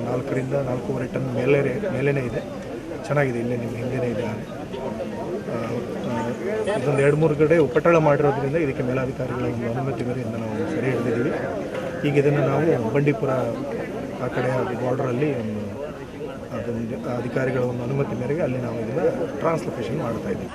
4 ರಿಂದ 4.5 ಟನ್ ಮೇಲೇ ಇದೆ. ಚೆನ್ನಾಗಿದೆ, ಇಲ್ಲೇ ನಿಮ್ಮ ಹಿಂದೆನೇ ಇದೆ ಆನೆ. ಇದೊಂದು 2-3 ಕಡೆ ಉಪಟಳ ಮಾಡಿರೋದ್ರಿಂದ ಇದಕ್ಕೆ ಮೇಲಾಧಿಕಾರಿಗಳ ಒಂದು ಅನುಮತಿ ಮೇರೆಯಿಂದ ನಾವು ಸೆರೆ ಹಿಡಿದಿದ್ದೀವಿ. ಈಗ ಇದನ್ನು ನಾವು ಬಂಡೀಪುರ ಆ ಕಡೆ ಬಾರ್ಡ್ರಲ್ಲಿ ಅದೊಂದು ಅಧಿಕಾರಿಗಳ ಒಂದು ಅನುಮತಿ ಮೇರೆಗೆ ಅಲ್ಲಿ ನಾವು ಇದನ್ನು ಟ್ರಾನ್ಸ್ಲೊಕೇಶನ್ ಮಾಡ್ತಾ ಇದ್ದೀವಿ.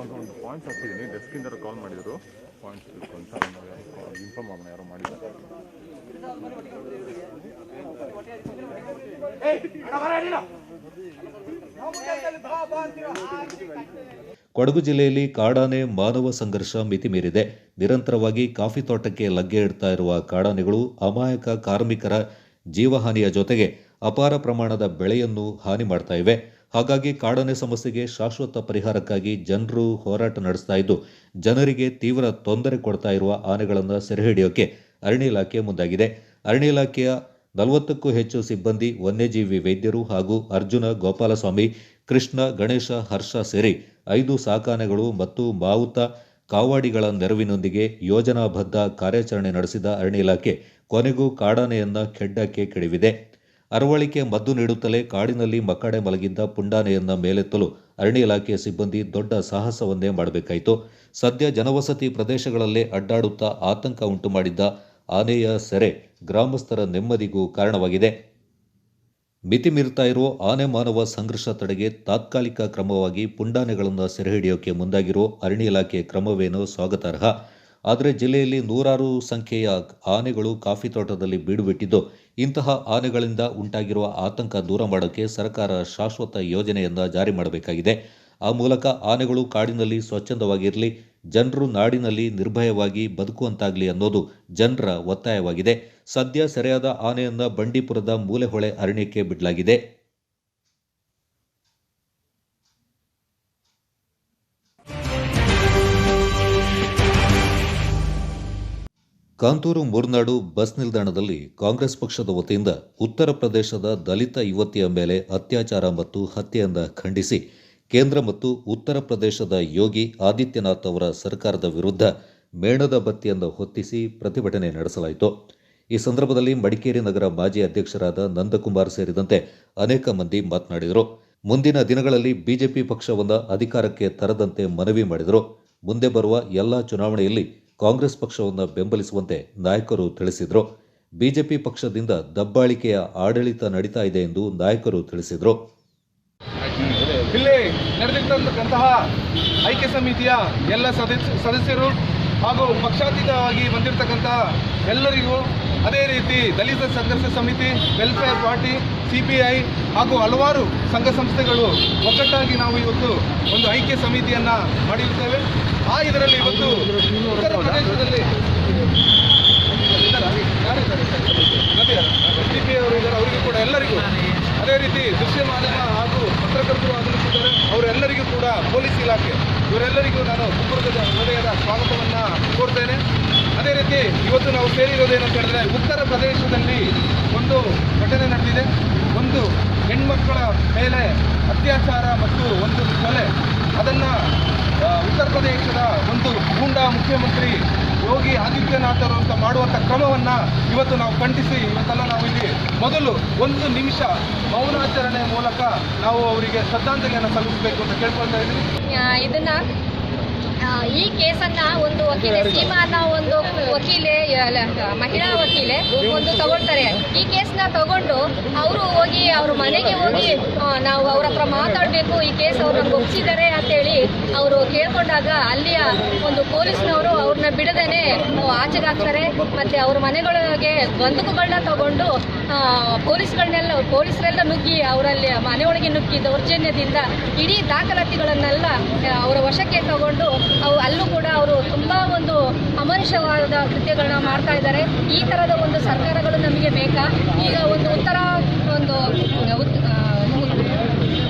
ಒಂದು ಪಾಯಿಂಟ್ಸ್ ಹಾಕಿದ್ದೀನಿ, ಡೆಸ್ಕಿಂದ ಕಾಲ್ ಮಾಡಿದರು. ಪಾಯಿಂಟ್ಸ್ ಇನ್ಫಾರ್ಮ್ ಮಾಡೋಣ ಯಾರು ಮಾಡಿದ್ದಾರೆ. ಕೊಡಗು ಜಿಲ್ಲೆಯಲ್ಲಿ ಕಾಡಾನೆ ಮಾನವ ಸಂಘರ್ಷ ಮಿತಿ ಮೀರಿದೆ. ನಿರಂತರವಾಗಿ ಕಾಫಿ ತೋಟಕ್ಕೆ ಲಗ್ಗೆ ಇಡ್ತಾ ಇರುವ ಕಾಡಾನೆಗಳು ಅಮಾಯಕ ಕಾರ್ಮಿಕರ ಜೀವಹಾನಿಯ ಜೊತೆಗೆ ಅಪಾರ ಪ್ರಮಾಣದ ಬೆಳೆಯನ್ನು ಹಾನಿ ಮಾಡ್ತಾ ಇವೆ. ಹಾಗಾಗಿ ಕಾಡಾನೆ ಸಮಸ್ಯೆಗೆ ಶಾಶ್ವತ ಪರಿಹಾರಕ್ಕಾಗಿ ಜನರು ಹೋರಾಟ ನಡೆಸ್ತಾ ಇದ್ದು, ಜನರಿಗೆ ತೀವ್ರ ತೊಂದರೆ ಕೊಡ್ತಾ ಇರುವ ಆನೆಗಳನ್ನು ಸೆರೆ ಹಿಡಿಯೋಕೆ ಅರಣ್ಯ ಇಲಾಖೆ ಮುಂದಾಗಿದೆ. ಅರಣ್ಯ ಇಲಾಖೆಯ 40ಕ್ಕೂ ಹೆಚ್ಚು ಸಿಬ್ಬಂದಿ, ವನ್ಯಜೀವಿ ವೈದ್ಯರು ಹಾಗೂ ಅರ್ಜುನ, ಗೋಪಾಲಸ್ವಾಮಿ, ಕೃಷ್ಣ, ಗಣೇಶ, ಹರ್ಷ ಸೇರಿ 5 ಸಾಕಾನೆಗಳು ಮತ್ತು ಮಾವುತ ಕಾವಾಡಿಗಳ ನೆರವಿನೊಂದಿಗೆ ಯೋಜನಾಬದ್ಧ ಕಾರ್ಯಾಚರಣೆ ನಡೆಸಿದ ಅರಣ್ಯ ಇಲಾಖೆ ಕೊನೆಗೂ ಕಾಡಾನೆಯನ್ನ ಕೆಡ್ಡಕ್ಕೆ ಕೆಡವಿದೆ. ಅರವಳಿಕೆ ಮದ್ದು ನೀಡುತ್ತಲೇ ಕಾಡಿನಲ್ಲಿ ಮಕ್ಕಡೆ ಮಲಗಿದ್ದ ಪುಂಡಾನೆಯನ್ನ ಮೇಲೆತ್ತಲು ಅರಣ್ಯ ಇಲಾಖೆಯ ಸಿಬ್ಬಂದಿ ದೊಡ್ಡ ಸಾಹಸವನ್ನೇ ಮಾಡಬೇಕಾಯಿತು. ಸದ್ಯ ಜನವಸತಿ ಪ್ರದೇಶಗಳಲ್ಲೇ ಅಡ್ಡಾಡುತ್ತಾ ಆತಂಕ ಉಂಟು ಮಾಡಿದ್ದ ಆನೆಯ ಸೆರೆ ಗ್ರಾಮಸ್ಥರ ನೆಮ್ಮದಿಗೂ ಕಾರಣವಾಗಿದೆ. ಮಿತಿ ಮೀರ್ತಾ ಇರೋ ಆನೆ ಮಾನವ ಸಂಘರ್ಷ ತಡೆಗೆ ತಾತ್ಕಾಲಿಕ ಕ್ರಮವಾಗಿ ಪುಂಡಾನೆಗಳನ್ನು ಸೆರೆ ಹಿಡಿಯೋಕೆ ಮುಂದಾಗಿರೋ ಅರಣ್ಯ ಇಲಾಖೆ ಕ್ರಮವೇನೋ ಸ್ವಾಗತಾರ್ಹ. ಆದರೆ ಜಿಲ್ಲೆಯಲ್ಲಿ ನೂರಾರು ಸಂಖ್ಯೆಯ ಆನೆಗಳು ಕಾಫಿ ತೋಟದಲ್ಲಿ ಬೀಡುಬಿಟ್ಟಿದ್ದು, ಇಂತಹ ಆನೆಗಳಿಂದ ಉಂಟಾಗಿರುವ ಆತಂಕ ದೂರ ಮಾಡೋಕ್ಕೆ ಸರ್ಕಾರ ಶಾಶ್ವತ ಯೋಜನೆಯನ್ನ ಜಾರಿ ಮಾಡಬೇಕಾಗಿದೆ. ಆ ಮೂಲಕ ಆನೆಗಳು ಕಾಡಿನಲ್ಲಿ ಸ್ವಚ್ಛಂದವಾಗಿರಲಿ, ಜನರು ನಾಡಿನಲ್ಲಿ ನಿರ್ಭಯವಾಗಿ ಬದುಕುವಂತಾಗಲಿ ಅನ್ನೋದು ಜನರ ಒತ್ತಾಯವಾಗಿದೆ. ಸದ್ಯ ಸೆರೆಯಾದ ಆನೆಯನ್ನ ಬಂಡೀಪುರದ ಮೂಲೆಹೊಳೆ ಅರಣ್ಯಕ್ಕೆ ಬಿಡಲಾಗಿದೆ. ಕಾಂತೂರು ಮೂರ್ನಾಡು ಬಸ್ ನಿಲ್ದಾಣದಲ್ಲಿ ಕಾಂಗ್ರೆಸ್ ಪಕ್ಷದ ವತಿಯಿಂದ ಉತ್ತರ ಪ್ರದೇಶದ ದಲಿತ ಯುವತಿಯ ಮೇಲೆ ಅತ್ಯಾಚಾರ ಮತ್ತು ಹತ್ಯೆಯಿಂದ ಖಂಡಿಸಿ ಕೇಂದ್ರ ಮತ್ತು ಉತ್ತರ ಪ್ರದೇಶದ ಯೋಗಿ ಆದಿತ್ಯನಾಥ್ ಅವರ ಸರ್ಕಾರದ ವಿರುದ್ಧ ಮೇಣದ ಬತ್ತಿಯನ್ನು ಹೊತ್ತಿಸಿ ಪ್ರತಿಭಟನೆ ನಡೆಸಲಾಯಿತು. ಈ ಸಂದರ್ಭದಲ್ಲಿ ಮಡಿಕೇರಿ ನಗರ ಮಾಜಿ ಅಧ್ಯಕ್ಷರಾದ ನಂದಕುಮಾರ್ ಸೇರಿದಂತೆ ಅನೇಕ ಮಂದಿ ಮಾತನಾಡಿದರು. ಮುಂದಿನ ದಿನಗಳಲ್ಲಿ ಬಿಜೆಪಿ ಪಕ್ಷವನ್ನು ಅಧಿಕಾರಕ್ಕೆ ತರದಂತೆ ಮನವಿ ಮಾಡಿದರು. ಮುಂದೆ ಬರುವ ಎಲ್ಲ ಚುನಾವಣೆಯಲ್ಲಿ ಕಾಂಗ್ರೆಸ್ ಪಕ್ಷವನ್ನು ಬೆಂಬಲಿಸುವಂತೆ ನಾಯಕರು ತಿಳಿಸಿದರು. ಬಿಜೆಪಿ ಪಕ್ಷದಿಂದ ದಬ್ಬಾಳಿಕೆಯ ಆಡಳಿತ ನಡೀತಾ ಇದೆ ಎಂದು ನಾಯಕರು ತಿಳಿಸಿದರು. ಇಲ್ಲಿ ನಡೆದಿರ್ತಕ್ಕಂತಹ ಐಕ್ಯ ಸಮಿತಿಯ ಎಲ್ಲ ಸದಸ್ಯರು ಹಾಗೂ ಪಕ್ಷಾತೀತವಾಗಿ ಬಂದಿರತಕ್ಕಂತಹ ಎಲ್ಲರಿಗೂ, ಅದೇ ರೀತಿ ದಲಿತ ಸಂಘರ್ಷ ಸಮಿತಿ, ವೆಲ್ಫೇರ್ ಪಾರ್ಟಿ, CPI ಹಾಗೂ ಹಲವಾರು ಸಂಘ ಸಂಸ್ಥೆಗಳು ಒಗ್ಗಟ್ಟಾಗಿ ನಾವು ಇವತ್ತು ಒಂದು ಐಕ್ಯ ಸಮಿತಿಯನ್ನು ಮಾಡಿರುತ್ತೇವೆ. ಇದರಲ್ಲಿ ಇವತ್ತು ಉತ್ತರ ಪ್ರದೇಶದಲ್ಲಿ CPI ಅವರು ಇದ್ದಾರೆ, ಅವರಿಗೂ ಕೂಡ ಎಲ್ಲರಿಗೂ, ಅದೇ ರೀತಿ ದೃಶ್ಯ ಮಾಧ್ಯಮ ಹಾಗೂ ಪತ್ರಕರ್ತರು ಆಗಮಿಸಿದ್ದಾರೆ, ಅವರೆಲ್ಲರಿಗೂ ಕೂಡ ಪೊಲೀಸ್ ಇಲಾಖೆ ಇವರೆಲ್ಲರಿಗೂ ನಾನು ಹೃದಯದ ಸ್ವಾಗತವನ್ನು ಕೋರ್ತೇನೆ. ಅದೇ ರೀತಿ ಇವತ್ತು ನಾವು ಸೇರಿರೋದೇನಂತ ಹೇಳಿದ್ರೆ, ಉತ್ತರ ಪ್ರದೇಶದಲ್ಲಿ ಒಂದು ಘಟನೆ ನಡೆದಿದೆ. ಒಂದು ಹೆಣ್ಮಕ್ಕಳ ಮೇಲೆ ಅತ್ಯಾಚಾರ ಮತ್ತು ಒಂದು ಕೊಲೆ, ಅದನ್ನು ಉತ್ತರ ಪ್ರದೇಶದ ಒಂದು ಗೂಂಡಾ ಮುಖ್ಯಮಂತ್ರಿ ಯೋಗಿ ಆದಿತ್ಯನಾಥ್ ಅವರು ಅಂತ ಮಾಡುವಂಥ ಕ್ರಮವನ್ನು ಇವತ್ತು ನಾವು ಖಂಡಿಸಿ ಇವತ್ತೆಲ್ಲ ನಾವು ಇಲ್ಲಿ ಮೊದಲು 1 ನಿಮಿಷ ಮೌನಾಚರಣೆ ಮೂಲಕ ನಾವು ಅವರಿಗೆ ಶ್ರದ್ಧಾಂಜಲಿಯನ್ನು ಸಲ್ಲಿಸಬೇಕು ಅಂತ ಕೇಳ್ಕೊಳ್ತಾ ಇದ್ದೀನಿ. ಈ ಕೇಸನ್ನ ಒಂದು ವಕೀಲೆ, ಸೀಮಾ ಅನ್ನೋ ಒಂದು ವಕೀಲೆ, ಮಹಿಳಾ ವಕೀಲೆ ಒಂದು ತಗೊಳ್ತಾರೆ. ಈ ಕೇಸ್ನ ತಗೊಂಡು ಅವರು ಹೋಗಿ ಅವ್ರ ಮನೆಗೆ ಹೋಗಿ ನಾವು ಅವ್ರ ಹತ್ರ ಮಾತಾಡಬೇಕು, ಈ ಕೇಸ್ ಅವ್ರು ನಮ್ಗೆ ಒಪ್ಪಿಸಿದ್ದಾರೆ ಅಂತೇಳಿ ಅವರು ಕೇಳ್ಕೊಂಡಾಗ ಅಲ್ಲಿಯ ಒಂದು ಪೊಲೀಸ್ನವರು ಅವ್ರನ್ನ ಬಿಡದೇನೆ ಆಚೆಗೆ ಹಾಕ್ತಾರೆ. ಮತ್ತು ಅವ್ರ ಮನೆಗಳಿಗೆ ಬಂದೂಕುಗಳನ್ನ ತಗೊಂಡು ಪೊಲೀಸರೆಲ್ಲ ನುಗ್ಗಿ ಅವರಲ್ಲಿ ಮನೆಯೊಳಗೆ ನುಗ್ಗಿ ದೌರ್ಜನ್ಯದಿಂದ ಇಡೀ ದಾಖಲಾತಿಗಳನ್ನೆಲ್ಲ ಅವರ ವಶಕ್ಕೆ ತಗೊಂಡು ಅಲ್ಲೂ ಕೂಡ ಅವರು ತುಂಬ ಒಂದು ಅಮಾನುಷವಾದ ಕೃತ್ಯಗಳನ್ನ ಮಾಡ್ತಾ ಇದ್ದಾರೆ. ಈ ಥರದ ಒಂದು ಸರ್ಕಾರಗಳು ನಮಗೆ ಬೇಕಾ? ಈಗ ಒಂದು ಉತ್ತರ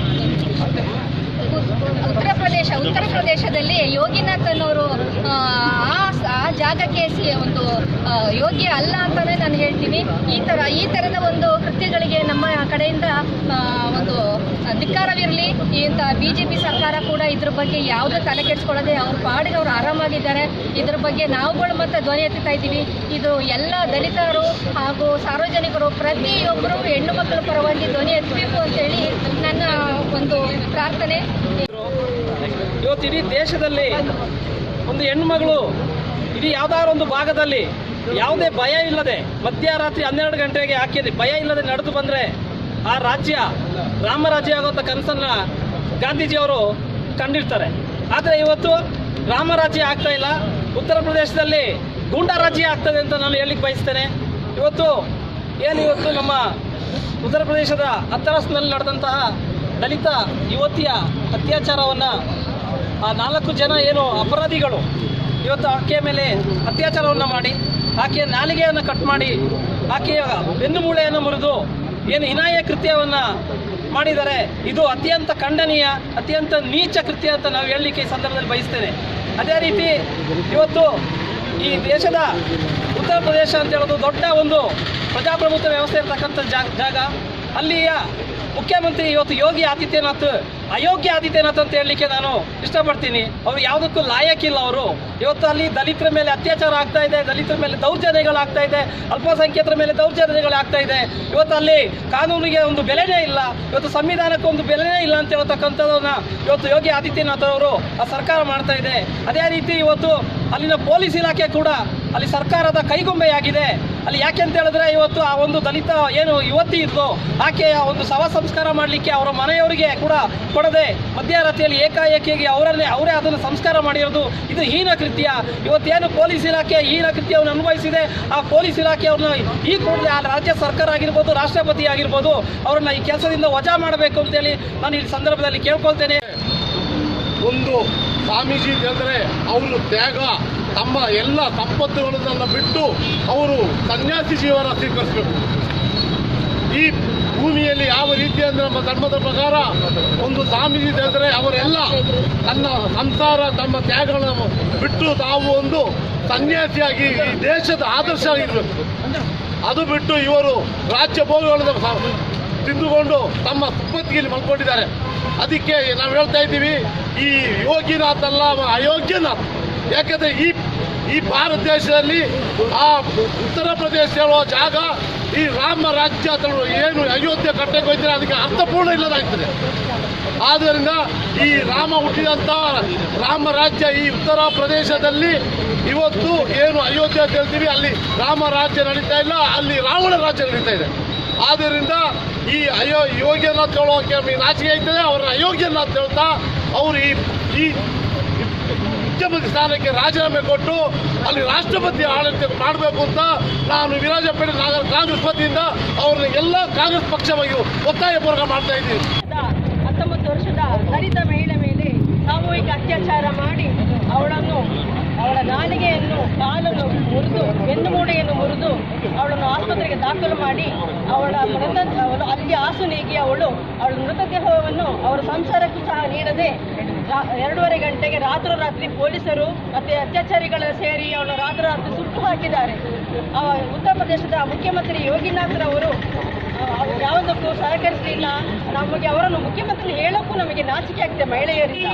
ಪ್ರದೇಶದಲ್ಲಿ ಯೋಗಿನಾಥ್ ಅನ್ನೋರು ಆ ಜಾಗಕ್ಕೆ ಒಂದು ಯೋಗ್ಯ ಅಲ್ಲ ಅಂತಾನೆ ನಾನು ಹೇಳ್ತೀನಿ. ಈ ಥರದ ಒಂದು ಕೃತ್ಯಗಳಿಗೆ ನಮ್ಮ ಕಡೆಯಿಂದ ಒಂದು ಧಿಕ್ಕಾರವಿರಲಿ. ಇಂಥ BJP ಸರ್ಕಾರ ಕೂಡ ಇದ್ರ ಬಗ್ಗೆ ಯಾವುದೇ ತಲೆ ಕೆಡಿಸ್ಕೊಳ್ಳದೆ ಅವ್ರ ಪಾಡಿಗೆ ಅವ್ರು ಆರಾಮಾಗಿದ್ದಾರೆ. ಇದ್ರ ಬಗ್ಗೆ ನಾವುಗಳು ಮತ್ತೆ ಧ್ವನಿ ಎತ್ತುತ್ತಾ ಇದ್ದೀವಿ. ಇದು ಎಲ್ಲ ದಲಿತರು ಹಾಗೂ ಸಾರ್ವಜನಿಕರು ಪ್ರತಿಯೊಬ್ಬರು ಹೆಣ್ಣು ಮಕ್ಕಳ ಪರವಾಗಿ ಧ್ವನಿ ಎತ್ತಬೇಕು ಅಂತೇಳಿ ನನ್ನ ಒಂದು ಪ್ರಾರ್ಥನೆ. ಇವತ್ತು ಇಡೀ ದೇಶದಲ್ಲಿ ಒಂದು ಹೆಣ್ಣುಮಗಳು ಇಡೀ ಯಾವುದಾದ್ರು ಒಂದು ಭಾಗದಲ್ಲಿ ಯಾವುದೇ ಭಯ ಇಲ್ಲದೆ ಮಧ್ಯರಾತ್ರಿ 12 ಗಂಟೆಗೆ ಹಾಕಿದೆ ಭಯ ಇಲ್ಲದೆ ನಡೆದು ಬಂದರೆ ಆ ರಾಜ್ಯ ರಾಮರಾಜ್ಯ ಆಗುವಂಥ ಕನಸನ್ನು ಗಾಂಧೀಜಿಯವರು ಕಂಡಿರ್ತಾರೆ. ಆದರೆ ಇವತ್ತು ರಾಮರಾಜ್ಯ ಆಗ್ತಾ ಇಲ್ಲ, ಉತ್ತರ ಪ್ರದೇಶದಲ್ಲಿ ಗೂಂಡಾ ರಾಜ್ಯ ಆಗ್ತದೆ ಅಂತ ನಾನು ಹೇಳಲಿಕ್ಕೆ ಬಯಸ್ತೇನೆ. ಇವತ್ತು ನಮ್ಮ ಉತ್ತರ ಪ್ರದೇಶದ ಹತ್ತರಸ್ನಲ್ಲಿ ನಡೆದಂತಹ ದಲಿತ ಯುವತಿಯ ಅತ್ಯಾಚಾರವನ್ನು ಆ 4 ಜನ ಏನು ಅಪರಾಧಿಗಳು ಇವತ್ತು ಆಕೆಯ ಮೇಲೆ ಅತ್ಯಾಚಾರವನ್ನು ಮಾಡಿ ಆಕೆಯ ನಾಲಿಗೆಯನ್ನು ಕಟ್ ಮಾಡಿ ಆಕೆಯ ಬೆನ್ನು ಮೂಳೆಯನ್ನು ಮುರಿದು ಏನು ಹೀನಾಯ ಕೃತ್ಯವನ್ನು ಮಾಡಿದ್ದಾರೆ. ಇದು ಅತ್ಯಂತ ಖಂಡನೀಯ, ಅತ್ಯಂತ ನೀಚ ಕೃತ್ಯ ಅಂತ ನಾವು ಹೇಳಲಿಕ್ಕೆ ಈ ಸಂದರ್ಭದಲ್ಲಿ ಬಯಸ್ತೇನೆ. ಅದೇ ರೀತಿ ಇವತ್ತು ಈ ದೇಶದ ಉತ್ತರ ಪ್ರದೇಶ ಅಂತ ಹೇಳೋದು ದೊಡ್ಡ ಒಂದು ಪ್ರಜಾಪ್ರಭುತ್ವ ವ್ಯವಸ್ಥೆ ಇರತಕ್ಕಂಥ ಜಾಗ. ಅಲ್ಲಿಯ ಮುಖ್ಯಮಂತ್ರಿ ಇವತ್ತು ಯೋಗಿ ಆದಿತ್ಯನಾಥ್ ಅಯೋಗ್ಯ ಆದಿತ್ಯನಾಥ್ ಅಂತ ಹೇಳಲಿಕ್ಕೆ ನಾನು ಇಷ್ಟಪಡ್ತೀನಿ. ಅವರು ಯಾವುದಕ್ಕೂ ಲಾಯಕ್ಕಿಲ್ಲ. ಅವರು ಇವತ್ತು ಅಲ್ಲಿ ದಲಿತರ ಮೇಲೆ ಅತ್ಯಾಚಾರ ಆಗ್ತಾ ಇದೆ, ದಲಿತರ ಮೇಲೆ ದೌರ್ಜನ್ಯಗಳಾಗ್ತಾ ಇದೆ, ಅಲ್ಪಸಂಖ್ಯಾತರ ಮೇಲೆ ದೌರ್ಜನ್ಯಗಳಾಗ್ತಾ ಇದೆ. ಇವತ್ತು ಅಲ್ಲಿ ಕಾನೂನಿಗೆ ಒಂದು ಬೆಲೆನೇ ಇಲ್ಲ, ಇವತ್ತು ಸಂವಿಧಾನಕ್ಕೆ ಒಂದು ಬೆಲೆನೇ ಇಲ್ಲ ಅಂತ ಹೇಳ್ತಕ್ಕಂಥದ್ದನ್ನ ಇವತ್ತು ಯೋಗಿ ಆದಿತ್ಯನಾಥ್ ಅವರು ಆ ಸರ್ಕಾರ ಮಾಡ್ತಾ ಇದೆ. ಅದೇ ರೀತಿ ಇವತ್ತು ಅಲ್ಲಿನ ಪೊಲೀಸ್ ಇಲಾಖೆ ಕೂಡ ಅಲ್ಲಿ ಸರ್ಕಾರದ ಕೈಗೊಂಬೆಯಾಗಿದೆ. ಅಲ್ಲಿ ಯಾಕೆ ಅಂತ ಹೇಳಿದ್ರೆ ಇವತ್ತು ಆ ಒಂದು ದಲಿತ ಏನು ಯುವತಿ ಇದ್ದು ಆಕೆಯ ಒಂದು ಶವ ಸಂಸ್ಕಾರ ಮಾಡಲಿಕ್ಕೆ ಅವರ ಮನೆಯವರಿಗೆ ಕೂಡ ಕೊಡದೆ ಮಧ್ಯರಾತ್ರಿಯಲ್ಲಿ ಏಕಾಏಕಿಯಾಗಿ ಅವರೇ ಅದನ್ನು ಸಂಸ್ಕಾರ ಮಾಡಿರೋದು ಇದು ಹೀನ ಕೃತ್ಯ. ಇವತ್ತೇನು ಪೊಲೀಸ್ ಇಲಾಖೆ ಹೀನ ಕೃತ್ಯವನ್ನು ಅನುಭವಿಸಿದೆ, ಆ ಪೊಲೀಸ್ ಇಲಾಖೆಯವ್ರನ್ನ ಈ ಕೂಡಲೇ ಆ ರಾಜ್ಯ ಸರ್ಕಾರ ಆಗಿರ್ಬೋದು, ರಾಷ್ಟ್ರಪತಿ ಆಗಿರ್ಬೋದು, ಅವರನ್ನ ಈ ಕೆಲಸದಿಂದ ವಜಾ ಮಾಡಬೇಕು ಅಂತೇಳಿ ನಾನು ಈ ಸಂದರ್ಭದಲ್ಲಿ ಕೇಳ್ಕೊಳ್ತೇನೆ. ಒಂದು ಸ್ವಾಮೀಜಿ ಅಂದರೆ ಅವರು ತ್ಯಾಗ, ತಮ್ಮ ಎಲ್ಲ ಸಂಪತ್ತುಗಳನ್ನೆಲ್ಲ ಬಿಟ್ಟು ಅವರು ಸನ್ಯಾಸಿ ಜೀವನ ಸ್ವೀಕರಿಸಬೇಕು. ಈ ಭೂಮಿಯಲ್ಲಿ ಯಾವ ರೀತಿ ಅಂದರೆ ನಮ್ಮ ಧರ್ಮದ ಪ್ರಕಾರ ಒಂದು ಸ್ವಾಮೀಜಿ ಅಂದರೆ ಅವರೆಲ್ಲ ತನ್ನ ಸಂಸಾರ ತಮ್ಮ ತ್ಯಾಗಗಳನ್ನು ಬಿಟ್ಟು ತಾವು ಒಂದು ಸನ್ಯಾಸಿಯಾಗಿ ಈ ದೇಶದ ಆದರ್ಶ ಆಗಿರಬೇಕು. ಅದು ಬಿಟ್ಟು ಇವರು ರಾಜ್ಯ ಭೋಗಗಳನ್ನು ತಿಂದುಕೊಂಡು ತಮ್ಮ ಸುಪ್ಪತ್ತಿಗೆಯಲ್ಲಿ ಮಲ್ಕೊಂಡಿದ್ದಾರೆ. ಅದಕ್ಕೆ ನಾವು ಹೇಳ್ತಾ ಇದ್ದೀವಿ, ಈ ಯೋಗಿನಾಥ್ ಅಲ್ಲ ಅಯೋಗ್ಯನಾಥ್. ಯಾಕಂದರೆ ಈ ಭಾರತ ದೇಶದಲ್ಲಿ ಆ ಉತ್ತರ ಪ್ರದೇಶ ಹೇಳುವ ಜಾಗ ಈ ರಾಮ ರಾಜ್ಯ ಏನು ಅಯೋಧ್ಯೆ ಕಟ್ಟಕ್ಕೆ ಹೋಗ್ತಾರೆ ಅದಕ್ಕೆ ಅರ್ಥಪೂರ್ಣ ಇಲ್ಲದಾಗ್ತದೆ. ಆದ್ದರಿಂದ ಈ ರಾಮ ಹುಟ್ಟಿದಂಥ ರಾಮ ರಾಜ್ಯ ಈ ಉತ್ತರ ಪ್ರದೇಶದಲ್ಲಿ ಇವತ್ತು ಏನು ಅಯೋಧ್ಯೆ ಅಂತ ಹೇಳ್ತೀವಿ ಅಲ್ಲಿ ರಾಮ ರಾಜ್ಯ ನಡೀತಾ ಇಲ್ಲ, ಅಲ್ಲಿ ರಾವಣ ರಾಜ್ಯ ನಡೀತಾ ಇದೆ. ಆದ್ದರಿಂದ ಈ ಯೋಗ್ಯನಾಥ್ ಹೇಳೋಕೆ ನಾಚಿಕೆ ಆಗ್ತದೆ. ಅವರನ್ನ ಅಯೋಗ್ಯನಾಥ್ ಹೇಳ್ತಾ ಅವರು ಈ ಮುಖ್ಯಮಂತ್ರಿ ಸ್ಥಾನಕ್ಕೆ ರಾಜೀನಾಮೆ ಕೊಟ್ಟು ಅಲ್ಲಿ ರಾಷ್ಟ್ರಪತಿ ಆಡಳಿತ ಮಾಡಬೇಕು ಅಂತ ನಾನು ವಿರಾಜಪೇಟೆ ಕಾಂಗ್ರೆಸ್ ವತಿಯಿಂದ ಅವ್ರನ್ನ ಎಲ್ಲ ಕಾಂಗ್ರೆಸ್ ಪಕ್ಷವಾಗಿ ಒತ್ತಾಯಪೂರ್ವಕ ಮಾಡ್ತಾ ಇದ್ದೀವಿ. 19 ವರ್ಷದ ದಲಿತ ಮಹಿಳೆ ಮೇಲೆ ಸಾಮೂಹಿಕ ಅತ್ಯಾಚಾರ ಮಾಡಿ ಅವಳ ನಾಲಿಗೆಯನ್ನು ಕಾಲನ್ನು ಮುರಿದು ಬೆನ್ನುಮೂಳೆಯನ್ನು ಮುರಿದು ಅವಳನ್ನು ಆಸ್ಪತ್ರೆಗೆ ದಾಖಲು ಮಾಡಿ ಅವಳು ಅಲ್ಲಿ ಆಸುನೀಗಿ ಅವಳ ಮೃತದೇಹವನ್ನು ಅವರ ಸಂಸಾರಕ್ಕೂ ಸಹ ನೀಡದೆ 2:30 ಗಂಟೆಗೆ ರಾತ್ರೋರಾತ್ರಿ ಪೊಲೀಸರು ಮತ್ತೆ ಅತ್ಯಾಚಾರಿಗಳ ಸೇರಿ ಅವಳು ರಾತ್ರೋರಾತ್ರಿ ಸುಟ್ಟು ಹಾಕಿದ್ದಾರೆ. ಉತ್ತರ ಪ್ರದೇಶದ ಮುಖ್ಯಮಂತ್ರಿ ಯೋಗಿನಾಥ್ರವರು ಯಾವುದಕ್ಕೂ ಸಹಕರಿಸಲಿಲ್ಲ. ನಮಗೆ ಅವರನ್ನು ಮುಖ್ಯಮಂತ್ರಿ ಹೇಳೋಕ್ಕೂ ನಮಗೆ ನಾಚಿಕೆ ಆಗಿದೆ. ಮಹಿಳೆಯರಿಂದ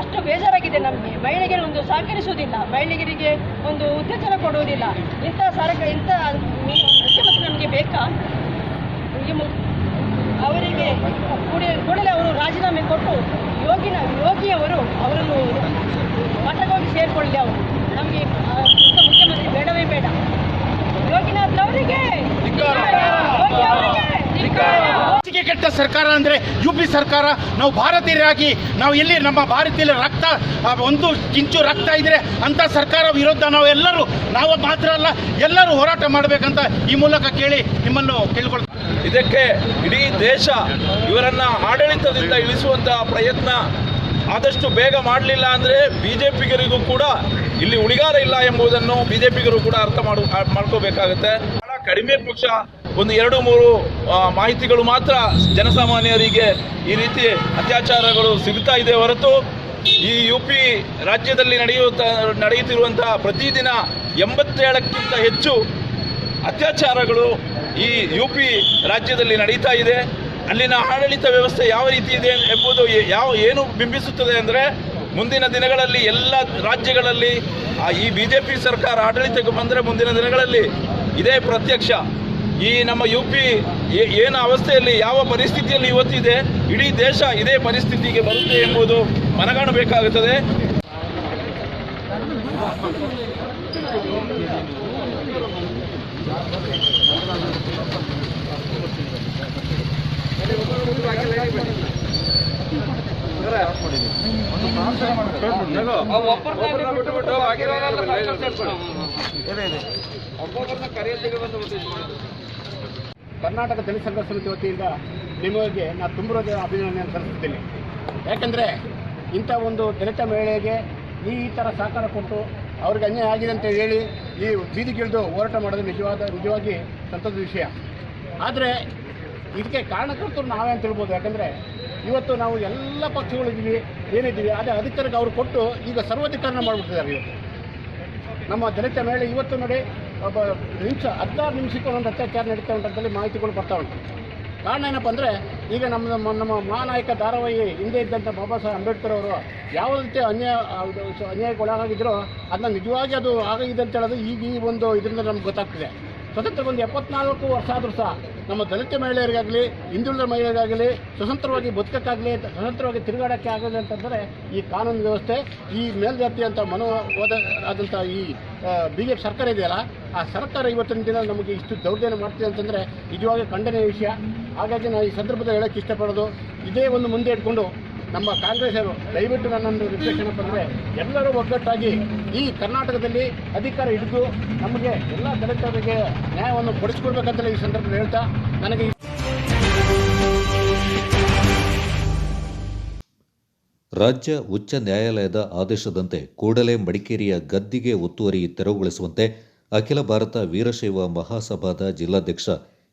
ಅಷ್ಟು ಬೇಜಾರಾಗಿದೆ ನಮಗೆ. ಮಹಿಳೆಗೆ ಒಂದು ಸಹಕರಿಸುವುದಿಲ್ಲ, ಮಹಿಳೆಯರಿಗೆ ಒಂದು ಉತ್ತೇಜನ ಕೊಡುವುದಿಲ್ಲ. ಇಂಥ ಮುಖ್ಯಮಂತ್ರಿ ನಮಗೆ ಬೇಕಾ? ಅವರಿಗೆ ಕೂಡಲೇ ಅವರು ರಾಜೀನಾಮೆ ಕೊಟ್ಟು ಯೋಗಿಯವರು ಅವರನ್ನು ಮಠಕ್ಕೆ ಸೇರಿಕೊಳ್ಳಿ. ಅವರು ನಮಗೆ ಮುಖ್ಯಮಂತ್ರಿ ಬೇಡವೇ ಬೇಡ. ಯೋಗಿನಾಥ್ ಅವರಿಗೆ ಕೆಟ್ಟ ಸರ್ಕಾರ ಅಂದರೆ UP ಸರ್ಕಾರ. ನಾವು ಭಾರತೀಯರಾಗಿ ನಾವು ಎಲ್ಲಿ ನಮ್ಮ ಭಾರತೀಯ ರಕ್ತ ಒಂದು ಕಿಂಚು ರಕ್ತ ಇದ್ರೆ ಅಂತ ಸರ್ಕಾರ ವಿರುದ್ಧ ನಾವು ಮಾತ್ರ ಅಲ್ಲ ಎಲ್ಲರೂ ಹೋರಾಟ ಮಾಡಬೇಕಂತ ಈ ಮೂಲಕ ಕೇಳಿ ನಿಮ್ಮನ್ನು ಕೇಳಿಕೊಳ್ತೀವಿ. ಇದಕ್ಕೆ ಇಡೀ ದೇಶ ಇವರನ್ನ ಆಡಳಿತದಿಂದ ಇಳಿಸುವಂತಹ ಪ್ರಯತ್ನ ಆದಷ್ಟು ಬೇಗ ಮಾಡಲಿಲ್ಲ ಅಂದರೆ BJPಗರಿಗೂ ಕೂಡ ಇಲ್ಲಿ ಉಳಿಗಾರ ಇಲ್ಲ ಎಂಬುದನ್ನು BJPಗರು ಕೂಡ ಅರ್ಥ ಮಾಡ್ಕೋಬೇಕಾಗುತ್ತೆ. ಬಹಳ ಕಡಿಮೆ ಪಕ್ಷ ಒಂದು 2-3 ಮಾಹಿತಿಗಳು ಮಾತ್ರ ಜನಸಾಮಾನ್ಯರಿಗೆ ಈ ರೀತಿ ಅತ್ಯಾಚಾರಗಳು ಸಿಗುತ್ತಾ ಇದೆ ಹೊರತು ಈ UP ರಾಜ್ಯದಲ್ಲಿ ನಡೆಯುತ್ತಿರುವಂತಹ ಪ್ರತಿದಿನ 87ಕ್ಕಿಂತ ಹೆಚ್ಚು ಅತ್ಯಾಚಾರಗಳು ಈ UP ರಾಜ್ಯದಲ್ಲಿ ನಡೀತಾ ಇದೆ. ಅಲ್ಲಿನ ಆಡಳಿತ ವ್ಯವಸ್ಥೆ ಯಾವ ರೀತಿ ಇದೆ ಎಂಬುದು ಏನು ಬಿಂಬಿಸುತ್ತದೆ ಅಂದರೆ ಮುಂದಿನ ದಿನಗಳಲ್ಲಿ ಎಲ್ಲ ರಾಜ್ಯಗಳಲ್ಲಿ ಈ BJP ಸರ್ಕಾರ ಆಡಳಿತಕ್ಕೆ ಬಂದರೆ ಮುಂದಿನ ದಿನಗಳಲ್ಲಿ ಇದೇ ಪ್ರತ್ಯಕ್ಷ. ಈ ನಮ್ಮ UP ಏನು ಅವಸ್ಥೆಯಲ್ಲಿ ಯಾವ ಪರಿಸ್ಥಿತಿಯಲ್ಲಿ ಇವತ್ತಿದೆ ಇಡೀ ದೇಶ ಇದೇ ಪರಿಸ್ಥಿತಿಗೆ ಬರುತ್ತೆ ಎಂಬುದು ಮನಗಾಣಬೇಕಾಗುತ್ತದೆ. ಕರ್ನಾಟಕ ದಲಿತ ಸಂಘರ್ಷ ಸಮಿತಿ ವತಿಯಿಂದ ನಿಮಗೆ ನಾನು ತುಂಬ ಅಭಿನಂದನೆ ಸಲ್ಲಿಸುತ್ತೇನೆ. ಯಾಕೆಂದರೆ ಇಂಥ ಒಂದು ದಲಿತ ಮಹಿಳೆಗೆ ಈ ಥರ ಸಹಕಾರ ಕೊಟ್ಟು ಅವ್ರಿಗೆ ಅನ್ಯಾಯ ಆಗಿದೆ ಅಂತ ಹೇಳಿ ಈ ಬೀದಿಗಿಳಿದು ಹೋರಾಟ ಮಾಡೋದು ನಿಜವಾಗಿ ಸಂತೋಷದ ವಿಷಯ. ಆದರೆ ಇದಕ್ಕೆ ಕಾರಣಕರ್ತರು ನಾವೇ ಅಂತ ಹೇಳ್ಬೋದು. ಯಾಕಂದರೆ ಇವತ್ತು ನಾವು ಎಲ್ಲ ಪಕ್ಷಗಳಿದ್ದೀವಿ, ಏನಿದ್ದೀವಿ, ಅದೇ ಅಧಿಕಾರಕ್ಕೆ ಅವರು ಕೊಟ್ಟು ಈಗ ಸರ್ವಾಧಿಕಾರನ ಮಾಡಿಬಿಡ್ತಿದ್ದಾರೆ. ಇವತ್ತು ನಮ್ಮ ದಲಿತ ಮಹಿಳೆ ಇವತ್ತು ನೋಡಿ 16 ನಿಮಿಷಕ್ಕೆ ಒಂದೊಂದು ಅತ್ಯಾಚಾರ ನಡೀತಾ ಉಂಟಂತೇಳಿ ಮಾಹಿತಿಗಳು ಬರ್ತಾ ಉಂಟು. ಕಾರಣ ಏನಪ್ಪ ಅಂದರೆ ಈಗ ನಮ್ಮ ಮಹಾನಾಯಕ ಧಾರಾವಾಹಿ ಹಿಂದೆ ಇದ್ದಂಥ ಬಾಬಾ ಸಾಹೇಬ್ ಅಂಬೇಡ್ಕರ್ ಅವರು ಯಾವ ರೀತಿ ಅನ್ಯಾಯಕ್ಕೊಳಗಾಗಿದ್ರೋ ಅದನ್ನ ನಿಜವಾಗಿ ಅದು ಆಗಿದೆ ಅಂತ ಹೇಳೋದು ಈಗ ಈ ಒಂದು ಇದರಿಂದ ನಮ್ಗೆ ಗೊತ್ತಾಗ್ತಿದೆ. ಸ್ವತಂತ್ರಕ್ಕೆ ಒಂದು 74 ವರ್ಷ ಆದರೂ ಸಹ ನಮ್ಮ ದಲಿತ ಮಹಿಳೆಯರಿಗಾಗಲಿ, ಹಿಂದುಳಿದ ಮಹಿಳೆಯರಿಗಾಗಲಿ ಸ್ವತಂತ್ರವಾಗಿ ಬದುಕಕ್ಕಾಗಲಿ, ಸ್ವತಂತ್ರವಾಗಿ ತಿರುಗಾಡೋಕ್ಕೆ ಆಗಲಿ ಅಂತಂದರೆ ಈ ಕಾನೂನು ವ್ಯವಸ್ಥೆ, ಈ ಮೇಲ್ಜಾತಿ ಅಂತ ಮನೋವಾದ ಆದಂಥ ಈ BJP ಸರ್ಕಾರ ಇದೆಯಲ್ಲ, ಆ ಸರ್ಕಾರ ಇವತ್ತಿನ ದಿನ ನಮಗೆ ಇಷ್ಟು ದೌರ್ಜನ್ಯ ಮಾಡ್ತಿದೆ ಅಂತಂದರೆ ನಿಜವಾಗಿ ಖಂಡನೀಯ ವಿಷಯ. ಹಾಗಾಗಿ ನಾನು ಈ ಸಂದರ್ಭದಲ್ಲಿ ಹೇಳೋಕ್ಕೆ ಇಷ್ಟಪಡೋದು, ಇದೇ ಒಂದು ಮುಂದೆ ಇಟ್ಕೊಂಡು ನಮ್ಮ ಕಾಂಗ್ರೆಸ್ಸರು ದಯವಿಟ್ಟು ನನ್ನೊಂದು ರಿಕ್ವೆಸ್ಟ್ ಏನಪ್ಪ ಅಂದರೆ ಎಲ್ಲರೂ ಒಗ್ಗಟ್ಟಾಗಿ ಈ ಕರ್ನಾಟಕದಲ್ಲಿ ಅಧಿಕಾರ ಹಿಡಿದು ನಮಗೆ ಎಲ್ಲ ದಲಿತರಿಗೆ ನ್ಯಾಯವನ್ನು ಕೊಡಿಸ್ಕೊಡ್ಬೇಕಂತಲೇ ಈ ಸಂದರ್ಭದಲ್ಲಿ ಹೇಳ್ತಾ ನನಗೆ ರಾಜ್ಯ ಉಚ್ಚ ನ್ಯಾಯಾಲಯದ ಆದೇಶದಂತೆ ಕೂಡಲೇ ಮಡಿಕೇರಿಯ ಗದ್ದಿಗೆ ಒತ್ತುವರಿ ತೆರವುಗೊಳಿಸುವಂತೆ ಅಖಿಲ ಭಾರತ ವೀರಶೈವ ಮಹಾಸಭಾದ ಜಿಲ್ಲಾಧ್ಯಕ್ಷ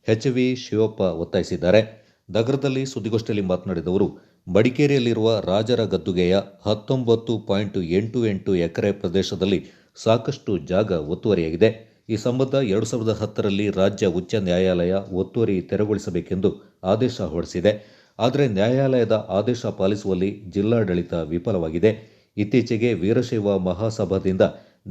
HV ಶಿವಪ್ಪ ಒತ್ತಾಯಿಸಿದ್ದಾರೆ. ನಗರದಲ್ಲಿ ಸುದ್ದಿಗೋಷ್ಠಿಯಲ್ಲಿ ಮಾತನಾಡಿದವರು, ಮಡಿಕೇರಿಯಲ್ಲಿರುವ ರಾಜರ ಗದ್ದುಗೆಯ 19.88 ಎಕರೆ ಪ್ರದೇಶದಲ್ಲಿ ಸಾಕಷ್ಟು ಜಾಗ ಒತ್ತುವರಿಯಾಗಿದೆ. ಈ ಸಂಬಂಧ 2010ರಲ್ಲಿ ರಾಜ್ಯ ಉಚ್ಚ ನ್ಯಾಯಾಲಯ ಒತ್ತುವರಿ ತೆರವುಗೊಳಿಸಬೇಕೆಂದು ಆದೇಶ ಹೊರಡಿಸಿದೆ. ಆದರೆ ನ್ಯಾಯಾಲಯದ ಆದೇಶ ಪಾಲಿಸುವಲ್ಲಿ ಜಿಲ್ಲಾಡಳಿತ ವಿಫಲವಾಗಿದೆ. ಇತ್ತೀಚೆಗೆ ವೀರಶೈವ ಮಹಾಸಭಾದಿಂದ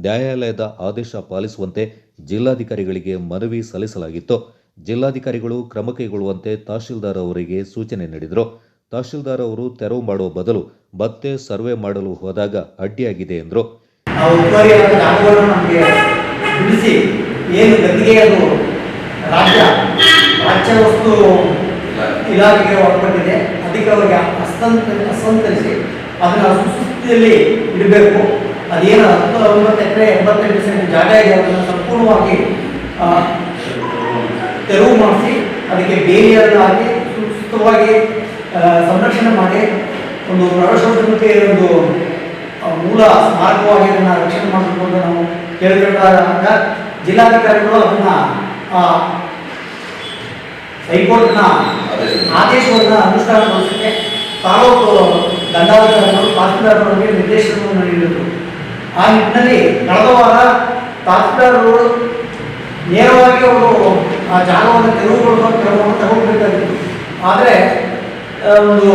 ನ್ಯಾಯಾಲಯದ ಆದೇಶ ಪಾಲಿಸುವಂತೆ ಜಿಲ್ಲಾಧಿಕಾರಿಗಳಿಗೆ ಮನವಿ ಸಲ್ಲಿಸಲಾಗಿತ್ತು. ಜಿಲ್ಲಾಧಿಕಾರಿಗಳು ಕ್ರಮ ಕೈಗೊಳ್ಳುವಂತೆ ತಹಶೀಲ್ದಾರ್ ಅವರಿಗೆ ಸೂಚನೆ ನೀಡಿದರು. ತಹಶೀಲ್ದಾರ್ ಅವರು ತೆರವು ಮಾಡುವ ಬದಲು ಮತ್ತೆ ಸರ್ವೆ ಮಾಡಲು ಹೋದಾಗ ಅಡ್ಡಿಯಾಗಿದೆ ಎಂದರು. ಏನು ಗದ್ದಿಗೆ ಅದು ರಾಜ್ಯ ವಸ್ತು ಇಲಾಖೆಗೆ ಒಳಪಟ್ಟಿದೆ. ಅದಕ್ಕೆ ಅವರಿಗೆ ಹಸ್ತಾಂತರಿಸಿ ಅದನ್ನು ಸುಸ್ಥಿತಿಯಲ್ಲಿ ಇಡಬೇಕು. ಅದೇನು 19 ಎಕರೆ 88 ಸೆಂಟ್ ಜಾಗ ಇದೆ ಅದನ್ನು ಸಂಪೂರ್ಣವಾಗಿ ತೆರವು ಮಾಡಿಸಿ ಅದಕ್ಕೆ ಬೇಲಿಯನ್ನು ಹಾಕಿ ಸುಸ್ಥಿತವಾಗಿ ಸಂರಕ್ಷಣೆ ಮಾಡಿ ಒಂದು ಪ್ರವೇಶೋದ್ಯಮಕ್ಕೆ ಒಂದು ಮೂಲ ಮಾರ್ಗವಾಗಿ ಅದನ್ನು ರಕ್ಷಣೆ ಮಾಡಬೇಕು ಅಂತ ನಾವು ಕೇಳಿಕೊಂಡಾಗ ಜಿಲ್ಲಾಧಿಕಾರಿಗಳು ಅದನ್ನು ಹೈಕೋರ್ಟ್ನ ಆದೇಶವನ್ನು ಅನುಷ್ಠಾನಗೊಳಿಸಕ್ಕೆ ತಾಲೂಕು ದಂಡಾಧಿಕಾರಿಗಳು ತಹಸೀಲ್ದಾರರಿಗೆ ನಿರ್ದೇಶನವನ್ನು ನೀಡಿದರು. ಆ ನಿಟ್ಟಿನಲ್ಲಿ ಕಳೆದ ವಾರ ತಹಸೀಲ್ದಾರರು ನೇರವಾಗಿ ಅವರು ಆ ಜಾಗವನ್ನು ತೆರವುಗೊಳಿಸುವ ಕ್ರಮವನ್ನು ತಗೊಳ್ಬೇಕಾಗಿತ್ತು. ಆದರೆ ಒಂದು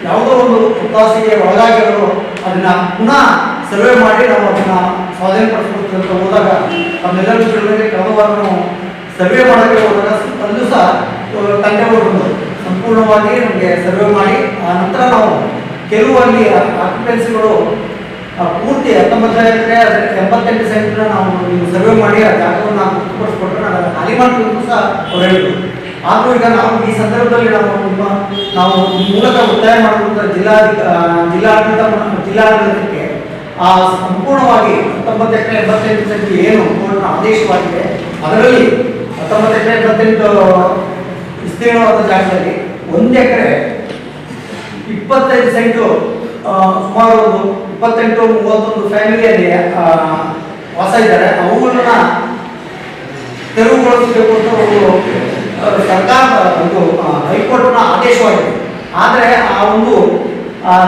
ಯಾವುದೋ ಒಂದು ಒತ್ತಾಸೆಗೆ ಒಳಗಾಗಿ ಅವರು ಅದನ್ನು ಪುನಃ ಸರ್ವೆ ಮಾಡಿ ನಾವು ಅದನ್ನು ಸ್ವಾಧೀನಪಡಿಸಬೇಕು ಅಂತ ಹೋದಾಗ ನಮ್ಮೆಲ್ಲರೂ ತಿಳಿದರೆ ಕಳೆದ ವಾರ ನಾವು ಸರ್ವೆ ಮಾಡೋಕ್ಕೆ ಹೋದಾಗ ಅಲ್ಲೂ ಸಹ ತಂಡಗಳು ಸಂಪೂರ್ಣವಾಗಿ ನಮಗೆ ಸರ್ವೆ ಮಾಡಿ ಆ ನಂತರ ನಾವು ಕೆಲವು ಅಲ್ಲಿ ಆಕ್ಯುಪೆನ್ಸಿಗಳು ಪೂರ್ತಿ 19 ಎಕರೆ 88 ಸೆಂಟ್ನ ನಾವು ಸರ್ವೆ ಮಾಡಿ ಆ ಜಾಗವನ್ನು ನಾವು ಗುರುತುಪಡಿಸ್ಕೊಟ್ರೆ ನಾನು ಖಾಲಿ ಮಾಡಬೇಕು ಸಹ ಅವ್ರು ಹೇಳಿದ್ರು. ಆದರೂ ಈಗ ನಾವು ಈ ಸಂದರ್ಭದಲ್ಲಿ ನಾವು ಈ ಮೂಲಕ ಒತ್ತಾಯ ಮಾಡುವಂಥ ಜಿಲ್ಲಾಡಳಿತಕ್ಕೆ ಆ ಸಂಪೂರ್ಣವಾಗಿ 19 ಎಕರೆ 88 ಸೆಂಟ್ ಏನು ಕೋರ್ಟ್ನ ಆದೇಶವಾಗಿದೆ ಅದರಲ್ಲಿ 19 ಎಕರೆ 88 ವಿಸ್ತೀರ್ಣವಾದ ಜಾಗದಲ್ಲಿ 1 ಎಕರೆ 25 ಸೆಂಟು ಸುಮಾರು 28-31 ಫ್ಯಾಮಿಲಿಯಲ್ಲಿ ವಾಸ ಇದ್ದಾರೆ. ಅವುಗಳನ್ನ ತೆರವುಗೊಳಿಸಬೇಕು ಅಂತ ಒಂದು ಸರ್ಕಾರ ಒಂದು ಹೈಕೋರ್ಟ್ನ ಆದೇಶವಾಗಿದೆ. ಆದರೆ ಆ ಒಂದು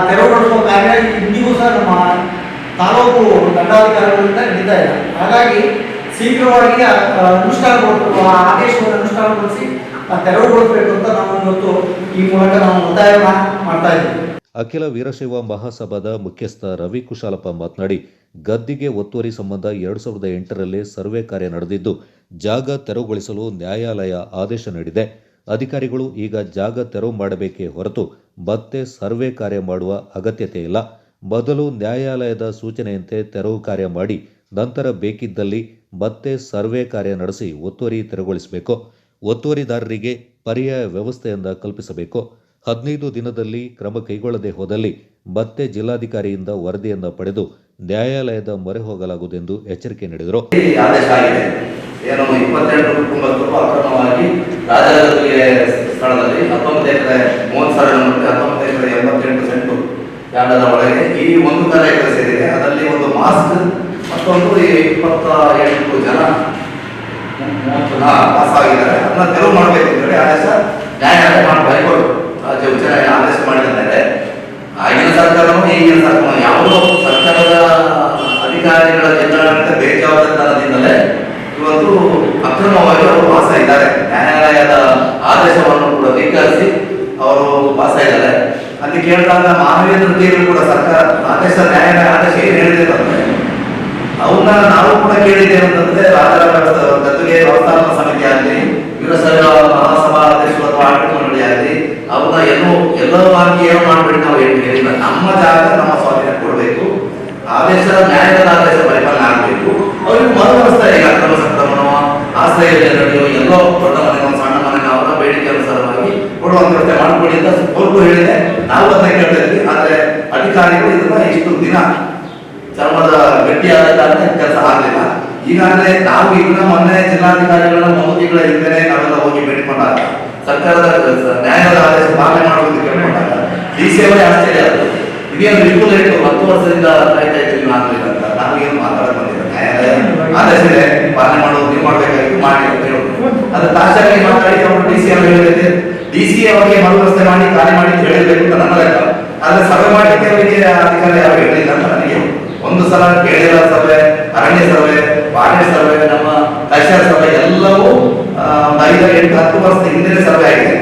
ತೆರವುಗೊಳಿಸುವ ಕಾರ್ಯ ಇಂದಿಗೂ ಸಹ ನಮ್ಮ ತಾಲೂಕು ದಂಡಾಧಿಕಾರಿಗಳಿಂದ ನಡೀತಾ ಇದೆ. ಹಾಗಾಗಿ ಶೀಘ್ರವಾಗಿ ಅನುಷ್ಠಾನಗೊಳಿಸಬೇಕು, ಆ ಆದೇಶವನ್ನು ಅನುಷ್ಠಾನಗೊಳಿಸಿ ತೆರವುಗೊಳಿಸಬೇಕು ಅಂತ ನಾವು ಇವತ್ತು ಈ ಮೂಲಕ ನಾವು ಒತ್ತಾಯ ಮಾಡ್ತಾ ಇದ್ದೀವಿ. ಅಖಿಲ ವೀರಶೈವ ಮಹಾಸಭಾದ ಮುಖ್ಯಸ್ಥ ರವಿ ಕುಶಾಲಪ್ಪ ಮಾತನಾಡಿ, ಗದ್ದಿಗೆ ಒತ್ತುವರಿ ಸಂಬಂಧ 2008ರಲ್ಲಿ ಸರ್ವೆ ಕಾರ್ಯ ನಡೆದಿದ್ದು ಜಾಗ ತೆರವುಗೊಳಿಸಲು ನ್ಯಾಯಾಲಯ ಆದೇಶ ನೀಡಿದೆ. ಅಧಿಕಾರಿಗಳು ಈಗ ಜಾಗ ತೆರವು ಮಾಡಬೇಕೇ ಹೊರತು ಮತ್ತೆ ಸರ್ವೆ ಕಾರ್ಯ ಮಾಡುವ ಅಗತ್ಯತೆ ಇಲ್ಲ. ಮೊದಲು ನ್ಯಾಯಾಲಯದ ಸೂಚನೆಯಂತೆ ತೆರವು ಕಾರ್ಯ ಮಾಡಿ ನಂತರ ಬೇಕಿದ್ದಲ್ಲಿ ಮತ್ತೆ ಸರ್ವೆ ಕಾರ್ಯ ನಡೆಸಿ ಒತ್ತುವರಿ ತೆರವುಗೊಳಿಸಬೇಕು. ಒತ್ತುವರಿದಾರರಿಗೆ ಪರ್ಯಾಯ ವ್ಯವಸ್ಥೆಯಿಂದ ಕಲ್ಪಿಸಬೇಕು. 15 ದಿನದಲ್ಲಿ ಕ್ರಮ ಕೈಗೊಳ್ಳದೆ ಹೋದಲ್ಲಿ ಮತ್ತೆ ಜಿಲ್ಲಾಧಿಕಾರಿಯಿಂದ ವರದಿಯನ್ನು ಪಡೆದು ನ್ಯಾಯಾಲಯದ ಮೊರೆ ಹೋಗಲಾಗುವುದೆಂದು ಎಚ್ಚರಿಕೆ ನೀಡಿದರು. ಆದೇಶ ಆಗಿದೆ. ಏನು 28 ಕುಟುಂಬಸ್ಥರು ಅಕ್ರಮವಾಗಿ ರಾಜಗದ್ದುಗೆ ಸ್ಥಳದಲ್ಲಿ 19 ಎಕರೆ 30 ಸಾವಿರ ಮತ್ತು 19 ಎಕರೆ 88 ಸೆಂಟು ಜಾಗದ ಒಳಗೆ ಈ ಒಂದು ಕಾರ್ಯಕ್ರಮ ಸೇರಿದೆ. ಅದರಲ್ಲಿ ಒಂದು ಮಾಸ್ಕ್ ಮತ್ತೊಂದು 28 ಜನ ಪಾಸ್ ಆಗಿದ್ದಾರೆ. ಅದನ್ನ ತೆರವು ಮಾಡಬೇಕು ಅಂತ ಹೇಳಿ ಆದೇಶ ನ್ಯಾಯಾಲಯ ಹೈಕೋರ್ಟ್ ರಾಜ್ಯ ಉಚ್ಚ ನ್ಯಾಯಾಲಯ ಆದೇಶ ಮಾಡಿದ್ದಾರೆ. ಆಗಿನ ಸರ್ಕಾರವೂ ಈಗಿನ ಸರ್ಕಾರ ಯಾವುದೋ ಸರ್ಕಾರದ ಅಧಿಕಾರಿಗಳ ಜಿಲ್ಲಾಡಳಿತ ಬೇಜವಾಬ್ದಾರಿತನದಿಂದಲೇ ಇವತ್ತು ಅಕ್ರಮವಾಗಿ ಅವರು ಪಾಸ್ ಆಗಿದ್ದಾರೆ. ನ್ಯಾಯಾಲಯದ ಆದೇಶವನ್ನು ಕೂಡ ಧಿಕ್ಕರಿಸಿ ಅವರು ಪಾಸ್ ಆಗಿದ್ದಾರೆ. ಅಲ್ಲಿ ಕೇಳಿದಾಗ ಮಾನವೀಯ ತೀರ್ಪು ಕೂಡ ಸರ್ಕಾರ ಆದೇಶ ನ್ಯಾಯಾಲಯ ಆದೇಶ ಏನು ಹೇಳಿದೆ ಅಂದ್ರೆ ಅವನ್ನ ನಾವು ಕೂಡ ಕೇಳಿದ್ದೇವೆ ಅಂತಂದ್ರೆ ರಾಜ್ಯ ಗದ್ದುಗೆ ವ್ಯವಸ್ಥಾಪನಾ ಸಮಿತಿ ಆಗಲಿ ವೀರಶೈವ ಮಹಾಸಭಾ ಅಧ್ಯಕ್ಷರು ಅಥವಾ ಆಡಳಿತ ಮಂಡಳಿ ಆಗಲಿ ಅವನ್ನ ಎಲ್ಲೋ ಹಾಕಿ ಏನೋ ಮಾಡ್ಬಿಟ್ಟು ನಾವು ಏನು ಹೇಳಿಲ್ಲ. ನಮ್ಮ ಜಾಗ ನಮ್ಮ ಸ್ವಾಧೀನ ಕೊಡಬೇಕು, ಆದೇಶ ನ್ಯಾಯಾಲಯದ ಆದೇಶ ಪರಿಪಾಲನೆ ಆಗಬೇಕು. ಅವ್ರಿಗೆ ಮರುವ್ಯವಸ್ಥೆ ಈಗ ಅಕ್ರಮ ಸಕ್ರಮಣೋ ಆಶ್ರಯ ಯೋಜನೆಗಳು ಎಲ್ಲೋ ದೊಡ್ಡ ಮನೆ ಸಣ್ಣ ಮನೆ ಅವರ ಬೇಡಿಕೆ ಅನುಸಾರವಾಗಿ ಕೊಡುವಂತ ವ್ಯವಸ್ಥೆ ಮಾಡ್ಕೊಳ್ಳಿ ಅಂತ ಅವ್ರಿಗೂ ಹೇಳಿದೆ. ನಾವು ಅದನ್ನ ಕೇಳ್ತಾ ಇದ್ವಿ. ಆದ್ರೆ ಅಧಿಕಾರಿಗಳು ಇದನ್ನ ಇಷ್ಟು ದಿನ ಚರ್ಮದ ಗಟ್ಟಿಯಾದ ಕಾರಣ ಕೆಲಸ ಆಗಲಿಲ್ಲ. ಈಗಾಗಲೇ ನಾವು ಇದನ್ನ ಮೊನ್ನೆ ಜಿಲ್ಲಾಧಿಕಾರಿಗಳನ್ನ 1 ತಿಂಗಳ ಹಿಂದೆ ನಾವೆಲ್ಲ ಹೋಗಿ ಭೇಟಿಕೊಂಡಾಗ ಸರ್ಕಾರದ ನ್ಯಾಯಾಲಯದ ಆದೇಶ ಪಾಲನೆ ಮಾಡುವುದು ಕೇಳ್ಕೊಂಡಾಗ ಡಿಸಿ ಅವರೇ ಆಶ್ಚರ್ಯ ಆದರು. ಇದೇನು ವಿಪುಲ ಇಟ್ಟು 10 ವರ್ಷದಿಂದ ಕಾಯ್ತಾ ಇದ್ದೀವಿ ಆಗಲಿಲ್ಲ ಅಂತ. ನಾವು ಏನು ಮಾತಾಡಕ್ ಬಂದಿಲ್ಲ. ನ್ಯಾಯಾಲಯ ಆದೇಶ ಇದೆ, ಪಾಲನೆ ಮಾಡೋದು ನೀವು ಮಾಡಬೇಕಾಗಿತ್ತು ಮಾಡಿ ಅಂತ ಹೇಳಿದ್ರು. ಅದು ತಾಜಾಗಿ ಮಾತಾಡಿ ಅವರು ಡಿಸಿ ಅವರು ಹೇಳಿದ್ರೆ ಡಿಸಿ ಅವರಿಗೆ ಮರುವ್ಯವಸ್ಥೆ ಮಾಡಿ ಖಾಲಿ ಮಾಡಿ ಅಂತ ಹೇಳಿರ್ಬೇಕು ಅಂತ ನನ್ನ ಲೆಕ್ಕ. ಆದ್ರೆ ಸಭೆ ಮಾಡಲಿಕ್ಕೆ ಅವರಿಗೆ ಅಧಿಕಾರಿ ಯಾರು ಹೇಳಿಲ್ಲ ಅಂತ ನನಗೆ. ಒಂದು ಸಲ ಕೇಳಿದ ಸಭೆ, ಅರಣ್ಯ ಸಭೆ, ಪಾರ್ಟಿ ಸಭೆ, ನಮ್ಮ ತಹಶೀಲ್ ಸಭೆ ಎಲ್ಲವೂ 5, 8, 10 ವರ್ಷದ ಹಿಂದೆ ಸಭೆ ಆಗಿದೆ.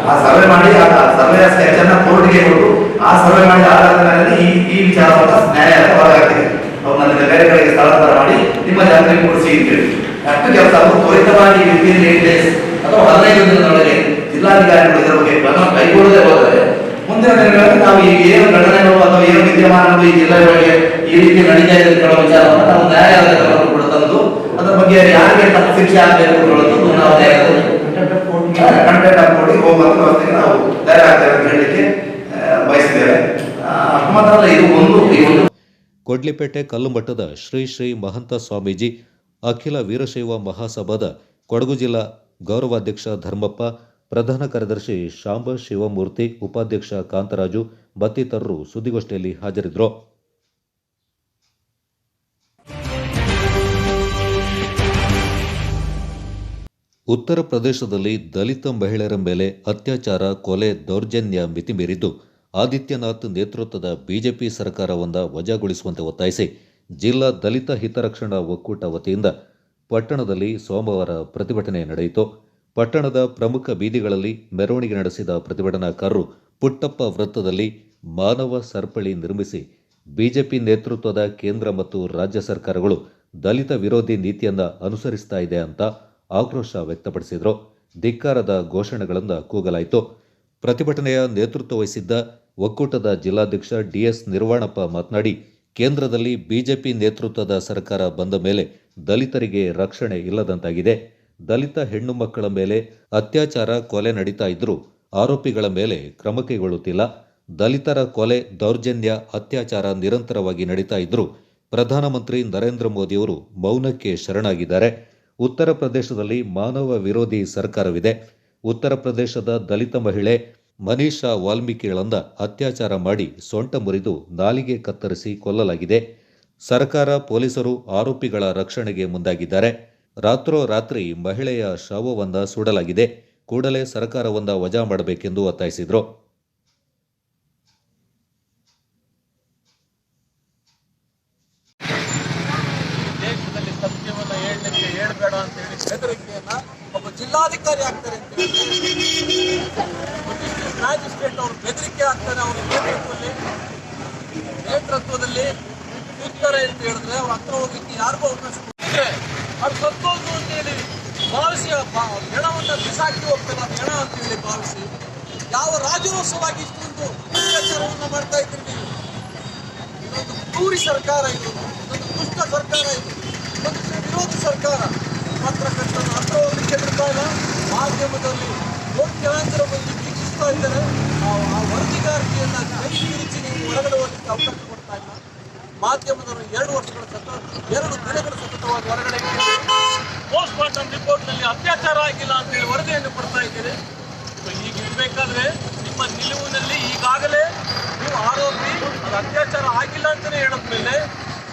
ಆ ಸಭೆ ಮಾಡಿ ಆ ಸಭೆಯ ಸ್ಕೆಚ್ ಅನ್ನ ಕೋರ್ಟ್ಗೆ ಕೊಟ್ಟು ಆ ಸಭೆ ಮಾಡಿ ಆಧಾರದ ಮೇಲೆ ಈ ವಿಚಾರವನ್ನ ನ್ಯಾಯಾಲಯ ಹೊರಗಾಗ್ತಿದೆ. ಅವ್ರನ್ನ ಬೇರೆ ಕಡೆಗೆ ಸ್ಥಳಾಂತರ ಮಾಡಿ ನಿಮ್ಮ ಜಾಗದಲ್ಲಿ ಕೊಡಿಸಿ ಅಂತೇಳಿ ಅಷ್ಟು ಕೆಲಸ ಅವರು ತ್ವರಿತವಾಗಿ ವಿತಿನ್ 8 days ಅಥವಾ 15 ದಿನದೊಳಗೆ ಜಿಲ್ಲಾಧಿಕಾರಿಗಳು ಇದರ ಬಗ್ಗೆ ಕ್ರಮ ಕೈಗೊಳ್ಳದೆ ಹೋದರೆ ಮುಂದಿನ ದಿನಗಳಲ್ಲಿ ನಾವು ಈಗ ಏನು ಘಟನೆಗಳು ಅಥವಾ ಏನು ವಿದ್ಯಮಾನಗಳು ಈ ಜಿಲ್ಲೆಗಳಿಗೆ ಈ ರೀತಿ ನಡೀತಾ ಇದೆ ಕೆಲವು ವಿಚಾರವನ್ನು ನಾವು ನ್ಯಾಯಾಲಯದ ಗಮನಕ್ಕೆ ಕೂಡ ತಂದು ಅದರ ಬಗ್ಗೆ ಯಾರಿಗೆ ತಪ್ಪು ಶಿಕ್ಷೆ ಆಗಬೇಕು ಅನ್ನೋದು ನಾವು ನ್ಯಾಯಾಲಯದಲ್ಲಿ ಕಂಟೆಂಟ್ ಆಫ್ ಕೋರ್ಟ್ಗೆ ಹೋಗುವಂತ ವ್ಯವಸ್ಥೆಗೆ ನಾವು ತಯಾರಾಗ್ತೇವೆ ಅಂತ ಹೇಳಲಿಕ್ಕೆ ಬಯಸಿದ್ದೇವೆ. ಮಾತ್ರ ಇದು ಒಂದು ಕೊಡ್ಲಿಪೇಟೆ ಕಲ್ಲುಮಠದ ಶ್ರೀ ಶ್ರೀ ಮಹಂತ ಸ್ವಾಮೀಜಿ, ಅಖಿಲ ವೀರಶೈವ ಮಹಾಸಭಾದ ಕೊಡಗು ಜಿಲ್ಲಾ ಗೌರವಾಧ್ಯಕ್ಷ ಧರ್ಮಪ್ಪ, ಪ್ರಧಾನ ಕಾರ್ಯದರ್ಶಿ ಶಾಂಬ ಶಿವಮೂರ್ತಿ, ಉಪಾಧ್ಯಕ್ಷ ಕಾಂತರಾಜು ಮತ್ತಿತರರು ಸುದ್ದಿಗೋಷ್ಠಿಯಲ್ಲಿ ಹಾಜರಿದ್ದರು. ಉತ್ತರ ಪ್ರದೇಶದಲ್ಲಿ ದಲಿತ ಮಹಿಳೆಯರ ಮೇಲೆ ಅತ್ಯಾಚಾರ, ಕೊಲೆ, ದೌರ್ಜನ್ಯ ಮಿತಿಮೀರಿದ್ದು ಆದಿತ್ಯನಾಥ್ ನೇತೃತ್ವದ ಬಿಜೆಪಿ ಸರ್ಕಾರವನ್ನು ವಜಾಗೊಳಿಸುವಂತೆ ಒತ್ತಾಯಿಸಿ ಜಿಲ್ಲಾ ದಲಿತ ಹಿತರಕ್ಷಣಾ ಒಕ್ಕೂಟ ವತಿಯಿಂದ ಪಟ್ಟಣದಲ್ಲಿ ಸೋಮವಾರ ಪ್ರತಿಭಟನೆ ನಡೆಯಿತು. ಪಟ್ಟಣದ ಪ್ರಮುಖ ಬೀದಿಗಳಲ್ಲಿ ಮೆರವಣಿಗೆ ನಡೆಸಿದ ಪ್ರತಿಭಟನಾಕಾರರು ಪುಟ್ಟಪ್ಪ ವೃತ್ತದಲ್ಲಿ ಮಾನವ ಸರಪಳಿ ನಿರ್ಮಿಸಿ ಬಿಜೆಪಿ ನೇತೃತ್ವದ ಕೇಂದ್ರ ಮತ್ತು ರಾಜ್ಯ ಸರ್ಕಾರಗಳು ದಲಿತ ವಿರೋಧಿ ನೀತಿಯನ್ನು ಅನುಸರಿಸ್ತಾ ಇದೆ ಅಂತ ಆಕ್ರೋಶ ವ್ಯಕ್ತಪಡಿಸಿದರು. ಧಿಕ್ಕಾರದ ಘೋಷಣೆಗಳನ್ನು ಕೂಗಲಾಯಿತು. ಪ್ರತಿಭಟನೆಯ ನೇತೃತ್ವ ವಹಿಸಿದ್ದ ಒಕ್ಕೂಟದ ಜಿಲ್ಲಾಧ್ಯಕ್ಷ ಡಿಎಸ್ ನಿರ್ವಾಣಪ್ಪ ಮಾತನಾಡಿ, ಕೇಂದ್ರದಲ್ಲಿ ಬಿಜೆಪಿ ನೇತೃತ್ವದ ಸರ್ಕಾರ ಬಂದ ಮೇಲೆ ದಲಿತರಿಗೆ ರಕ್ಷಣೆ ಇಲ್ಲದಂತಾಗಿದೆ. ದಲಿತ ಹೆಣ್ಣು ಮಕ್ಕಳ ಮೇಲೆ ಅತ್ಯಾಚಾರ, ಕೊಲೆ ನಡೀತಾ ಇದ್ರೂ ಆರೋಪಿಗಳ ಮೇಲೆ ಕ್ರಮ ಕೈಗೊಳ್ಳುತ್ತಿಲ್ಲ. ದಲಿತರ ಕೊಲೆ, ದೌರ್ಜನ್ಯ, ಅತ್ಯಾಚಾರ ನಿರಂತರವಾಗಿ ನಡೀತಾ ಇದ್ರೂ ಪ್ರಧಾನಮಂತ್ರಿ ನರೇಂದ್ರ ಮೋದಿಯವರು ಮೌನಕ್ಕೆ ಶರಣಾಗಿದ್ದಾರೆ. ಉತ್ತರ ಪ್ರದೇಶದಲ್ಲಿ ಮಾನವ ವಿರೋಧಿ ಸರ್ಕಾರವಿದೆ. ಉತ್ತರ ಪ್ರದೇಶದ ದಲಿತ ಮಹಿಳೆ ಮನೀಷಾ ವಾಲ್ಮೀಕಿಗಳನ್ನ ಅತ್ಯಾಚಾರ ಮಾಡಿ ಸೊಂಟ ಮುರಿದು ನಾಲಿಗೆ ಕತ್ತರಿಸಿ ಕೊಲ್ಲಲಾಗಿದೆ. ಸರ್ಕಾರ, ಪೊಲೀಸರು ಆರೋಪಿಗಳ ರಕ್ಷಣೆಗೆ ಮುಂದಾಗಿದ್ದಾರೆ. ರಾತ್ರೋರಾತ್ರಿ ಮಹಿಳೆಯ ಶವವನ್ನ ಸುಡಲಾಗಿದೆ. ಕೂಡಲೇ ಸರ್ಕಾರವನ್ನ ವಜಾ ಮಾಡಬೇಕೆಂದು ಒತ್ತಾಯಿಸಿದರು. ದೇಶದಲ್ಲಿ ಸತ್ಯವನ್ನ ಹೇಳ್ಬೇಡ ಅಂತ ಹೇಳಿ ಬೆದರಿಕೆಯನ್ನ ಒಬ್ಬ ಜಿಲ್ಲಾಧಿಕಾರಿ ಆಗ್ತಾರೆ ಅಂತ ಮ್ಯಾಜಿಸ್ಟ್ರೇಟ್ ಅವರು ಬೆದರಿಕೆ ಆಗ್ತಾರೆ. ಅವರ ನೇತೃತ್ವದಲ್ಲಿ ಕೂಗ್ತಾರೆ ಅಂತ ಹೇಳಿದ್ರೆ ಅವ್ರ ಹತ್ರ ಹೋಗ್ಲಿಕ್ಕೆ ಯಾರಿಗೂ ಅವಕಾಶ ಕೊಟ್ಟಿದ್ರೆ ಅದು ಸತ್ತೋದು ಅಂತ ಹೇಳಿ ಭಾವಿಸಿ ಹೆಣವನ್ನ ಬಿಸಾಕಿ ಹೋಗ್ತಾರೆ. ಅದು ಹೆಣ ಅಂತ ಹೇಳಿ ಭಾವಿಸಿ ಯಾವ ರಾಜರೋತ್ಸವಾಗಿ ಇಷ್ಟೊಂದು ಅತ್ಯಾಚಾರವನ್ನ ಮಾಡ್ತಾ ಇದ್ದೀರಿ ನೀವು? ಇದೊಂದು ಕ್ರೂರಿ ಸರ್ಕಾರ, ಇದು ಇದೊಂದು ದುಷ್ಟ ಸರ್ಕಾರ, ಇದು ಮನುಷ್ಯ ವಿರೋಧಿ ಸರ್ಕಾರ. ಪತ್ರಕರ್ತರನ್ನು ಹತ್ರ ಹೋಗ್ಲಿಕ್ಕೆ ಬಿಡ್ತಾ ಇಲ್ಲ. ಮಾಧ್ಯಮದಲ್ಲಿ ಕೋಟ್ಯಾಂತರ ಮಂದಿ ವೀಕ್ಷಿಸ್ತಾ ಇದ್ದಾರೆ. ಆ ವರದಿಗಾರಿಕೆಯನ್ನ ಕೈ ತಿರುಚಿ ನೀವು ಹೊರಗಡೆ ಹೋಗ್ಲಿಕ್ಕೆ ಅವಕಾಶ ಕೊಡ್ತಾ ಇಲ್ಲ. ಮಾಧ್ಯಮದವರು 2 ದಿನಗಳ ಸತತವಾಗಿ ಹೊರಗಡೆ ಪೋಸ್ಟ್ ಮಾರ್ಟಮ್ ರಿಪೋರ್ಟ್ ನಲ್ಲಿ ಅತ್ಯಾಚಾರ ಆಗಿಲ್ಲ ಅಂತ ಹೇಳಿ ವರದಿಯನ್ನು ಕೊಡ್ತಾ ಇದ್ದೀರಿ. ಈಗ ಇರಬೇಕಾದ್ರೆ ನಿಮ್ಮ ನಿಲುವಿನಲ್ಲಿ ಈಗಾಗಲೇ ಅಂತಲೇ ಹೇಳಿದ್ಮೇಲೆ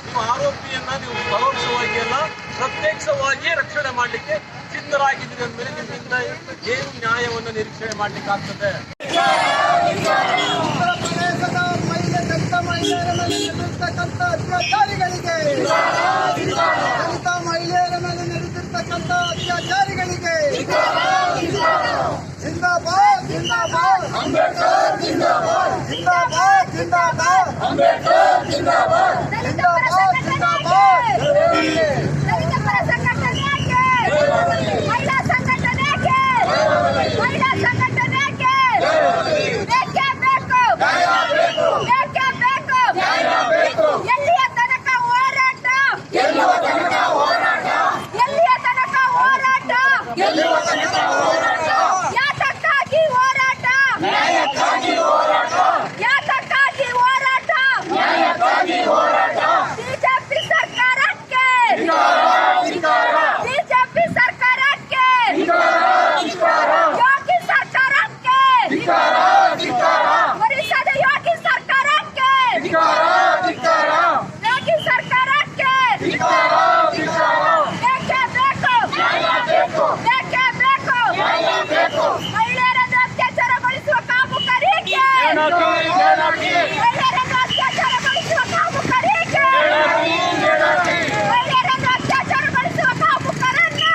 ನೀವು ಆರೋಪಿಯನ್ನ ನೀವು ಪರೋಕ್ಷವಾಗಿ ಅಲ್ಲ ಪ್ರತ್ಯಕ್ಷವಾಗಿಯೇ ರಕ್ಷಣೆ ಮಾಡಲಿಕ್ಕೆ ಸಿದ್ಧರಾಗಿದ್ದೀರಿ ಅಂದಮೇಲೆ ನಿಮ್ಮಿಂದ ಏನು ನ್ಯಾಯವನ್ನು ನಿರೀಕ್ಷಣೆ ಮಾಡಲಿಕ್ಕೆ ಆಗ್ತದೆ? ಅತ್ಯಾಚಾರಿಗಳಿಗೆ ದಲಿತ ಮಹಿಳೆಯರ ಮೇಲೆ ನಡೆದಿರ್ತಕ್ಕಂಥ ಅತ್ಯಾಚಾರಿಗಳಿಗೆ ಜಿಂದಾಬಾದ್ ಜಿಂದಾಬಾದ್ ಅಂಬೇಡ್ಕರ್ ಜಿಂದಾಬಾದ್ ಜಿಂದಾಬಾದ್ ಜಿಂದಾಬಾದ್ ಅಂಬೇಡ್ಕರ್ ಜಿಂದಾಬಾದ್ ಜಿಂದಾಬಾದ್ ಜಿಂದಾಬಾದ್ ದಲಿತ ಪರ ಸಂಘಟನೆಗೆ ಮಹಿಳಾ ಸಂಘಟನೆಗೆ ಮಹಿಳಾ ಸಂಘಟನೆಗೆ ಬೇಕೇ ಬೇಕು ಬೇಕೇ ಬೇಕು ಎಲ್ಲಿಯ ತನಕ ಹೋರಾಟ ಎಲ್ಲಿಯ ತನಕ ಹೋರಾಟ ಯಾತಕ್ಕಾಗಿ ಹೋರಾಟ ಯಾತಕ್ಕಾಗಿ ಹೋರಾಟ ಬಿಜೆಪಿ ಸರ್ಕಾರಕ್ಕೆ ಬಿಜೆಪಿ ಸರ್ಕಾರಕ್ಕೆ ಯೋಗಿ ಸರ್ಕಾರಕ್ಕೆ ಒರಿಸ್ಸಾದ ಯೋಗಿ ಸರ್ಕಾರಕ್ಕೆ ಯೋಗಿ ಸರ್ಕಾರಕ್ಕೆ ಬೇಕೇ ಬೇಕು ಮಹಿಳೆಯರನ್ನು ಅತ್ಯಾಚಾರಗೊಳಿಸುವ ಕಾಮುಕರಿಗೆ ಮಹಿಳೆಯರನ್ನು ಅತ್ಯಾಚಾರಗೊಳಿಸುವ ಕಾಮುಕರಿಗೆ ಮಹಿಳೆಯರನ್ನು ಅತ್ಯಾಚಾರಗೊಳಿಸುವ ಕಾಮುಕರನ್ನು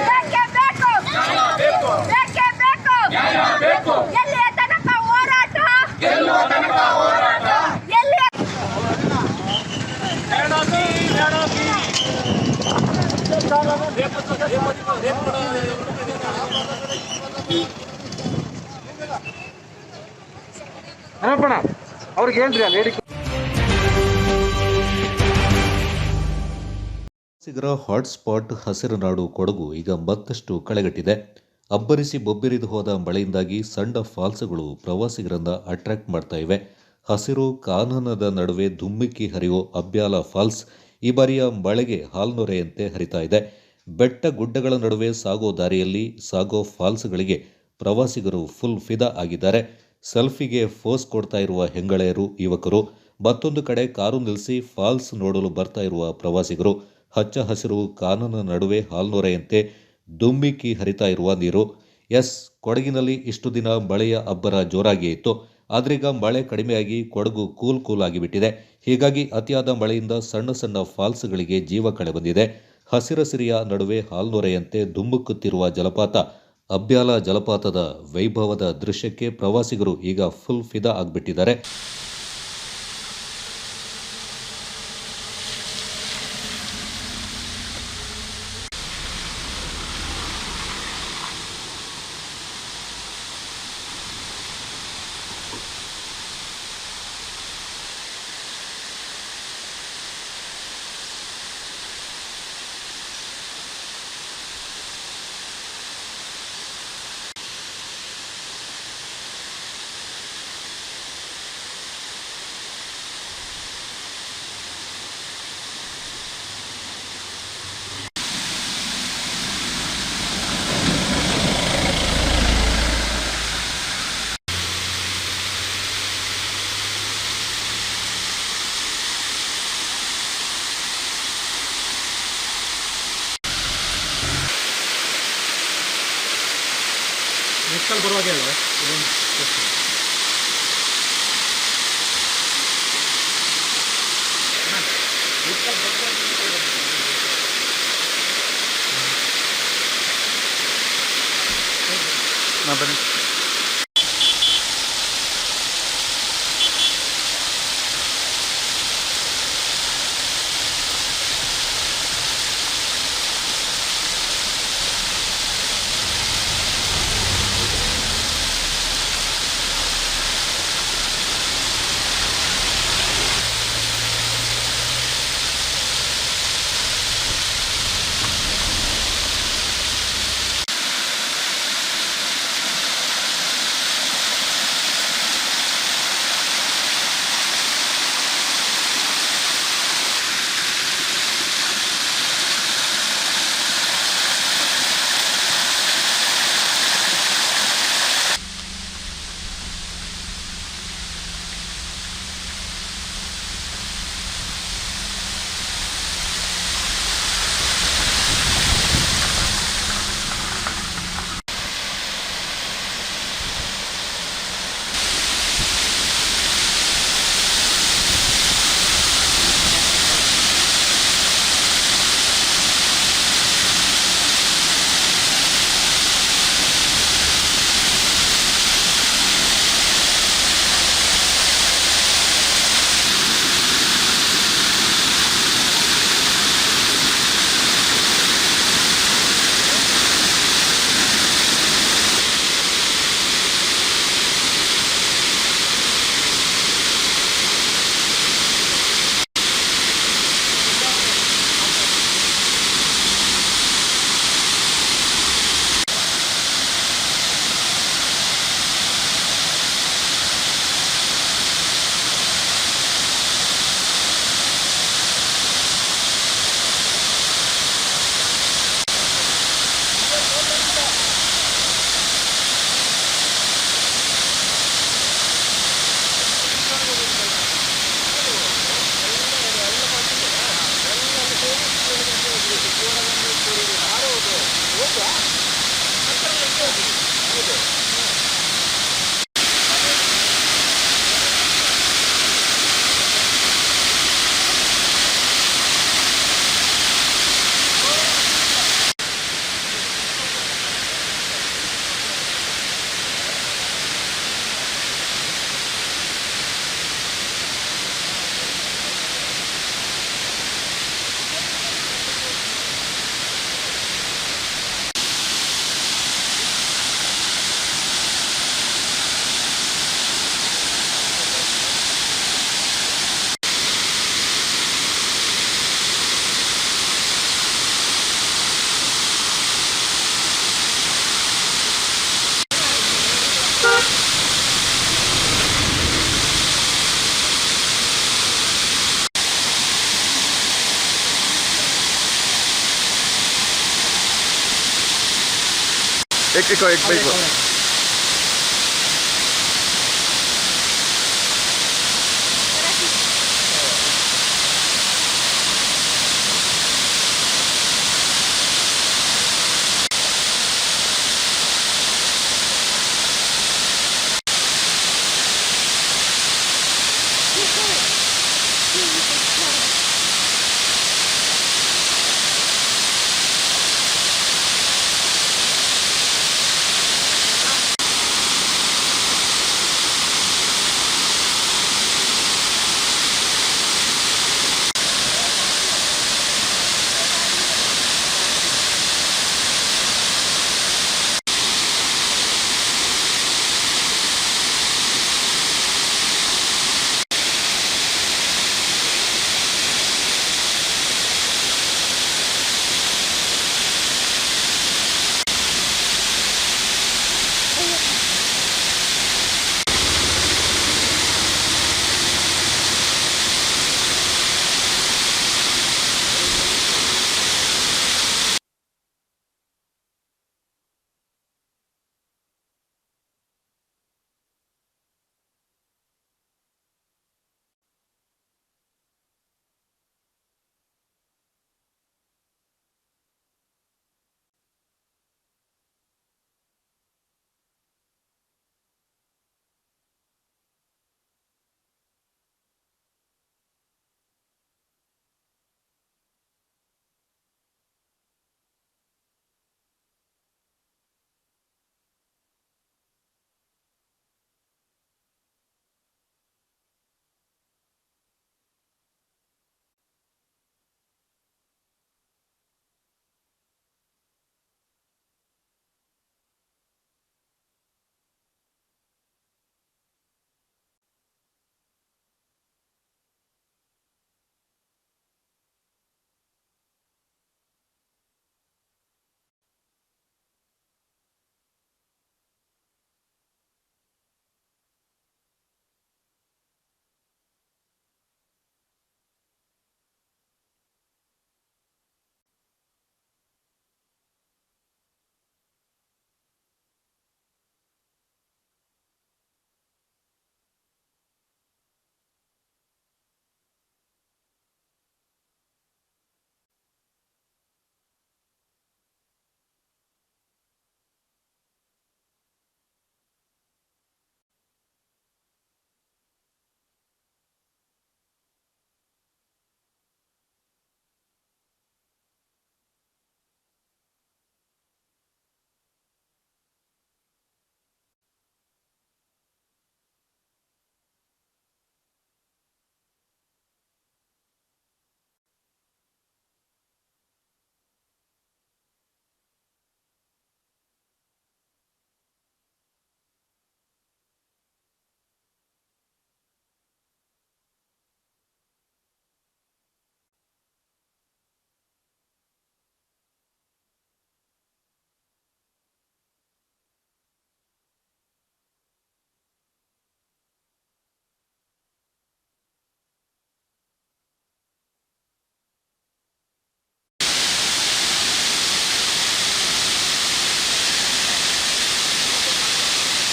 ಬೇಕೇ ಬೇಕು ಎಲ್ಲಿಯ ತನಕ ಹೋರಾಟ ಎಲ್ಲಿಯ ಅವ್ರಿಗೆ ಹೇಳ್ರಿ ಲೇಡಿ ಸಿಗರ ಹಾಟ್ಸ್ಪಾಟ್ ಹಸಿರು ನಾಡು ಕೊಡಗು ಈಗ ಮತ್ತಷ್ಟು ಕಳೆಗಟ್ಟಿದೆ. ಅಬ್ಬರಿಸಿ ಬೊಬ್ಬಿರಿದು ಹೋದ ಮಳೆಯಿಂದಾಗಿ ಸಣ್ಣ ಫಾಲ್ಸ್ಗಳು ಪ್ರವಾಸಿಗರನ್ನ ಅಟ್ರಾಕ್ಟ್ ಮಾಡ್ತಾ ಇವೆ. ಹಸಿರು ಕಾನನದ ನಡುವೆ ಧುಮ್ಮಿಕ್ಕಿ ಹರಿಯೋ ಅಬ್ಯಾಲ ಫಾಲ್ಸ್ ಈ ಬಾರಿಯ ಮಳೆಗೆ ಹಾಲ್ನೊರೆಯಂತೆ ಹರಿತಾ ಇದೆ. ಬೆಟ್ಟ ಗುಡ್ಡಗಳ ನಡುವೆ ಸಾಗೋ ದಾರಿಯಲ್ಲಿ ಸಾಗೋ ಫಾಲ್ಸ್ಗಳಿಗೆ ಪ್ರವಾಸಿಗರು ಫುಲ್ ಫಿದಾ ಆಗಿದ್ದಾರೆ. ಸೆಲ್ಫಿಗೆ ಫೋಸ್ ಕೊಡ್ತಾ ಇರುವ ಹೆಂಗಳೆಯರು, ಯುವಕರು, ಮತ್ತೊಂದು ಕಡೆ ಕಾರು ನಿಲ್ಲಿಸಿ ಫಾಲ್ಸ್ ನೋಡಲು ಬರ್ತಾ ಇರುವ ಪ್ರವಾಸಿಗರು. ಹಚ್ಚ ಹಸಿರು ಕಾನನ ನಡುವೆ ಹಾಲ್ನೊರೆಯಂತೆ ದುಮ್ಮಿಕ್ಕಿ ಹರಿತಾ ಇರುವ ನೀರು. ಕೊಡಗಿನಲ್ಲಿ ಇಷ್ಟು ದಿನ ಮಳೆಯ ಅಬ್ಬರ ಜೋರಾಗಿಯೇ ಇತ್ತು. ಆದ್ರೀಗ ಮಳೆ ಕಡಿಮೆಯಾಗಿ ಕೊಡಗು ಕೂಲ್ ಆಗಿಬಿಟ್ಟಿದೆ. ಹೀಗಾಗಿ ಅತಿಯಾದ ಮಳೆಯಿಂದ ಸಣ್ಣ ಸಣ್ಣ ಫಾಲ್ಸ್ಗಳಿಗೆ ಜೀವ ಕಳೆ ಬಂದಿದೆ. ಹಸಿರಸಿರಿಯ ನಡುವೆ ಹಾಲ್ನೊರೆಯಂತೆ ಧುಮ್ಮುಕ್ಕುತ್ತಿರುವ ಜಲಪಾತ ಅಬ್ಯಾಲ ಜಲಪಾತದ ವೈಭವದ ದೃಶ್ಯಕ್ಕೆ ಪ್ರವಾಸಿಗರು ಈಗ ಫುಲ್ ಫಿದಾ ಆಗಿಬಿಟ್ಟಿದ್ದಾರೆ. ನೆಕ್ಸ್ಟ್ ಬರುವಾಗ ಹೇಳಿ ಬನ್ನಿ. एक ಬೇಕು.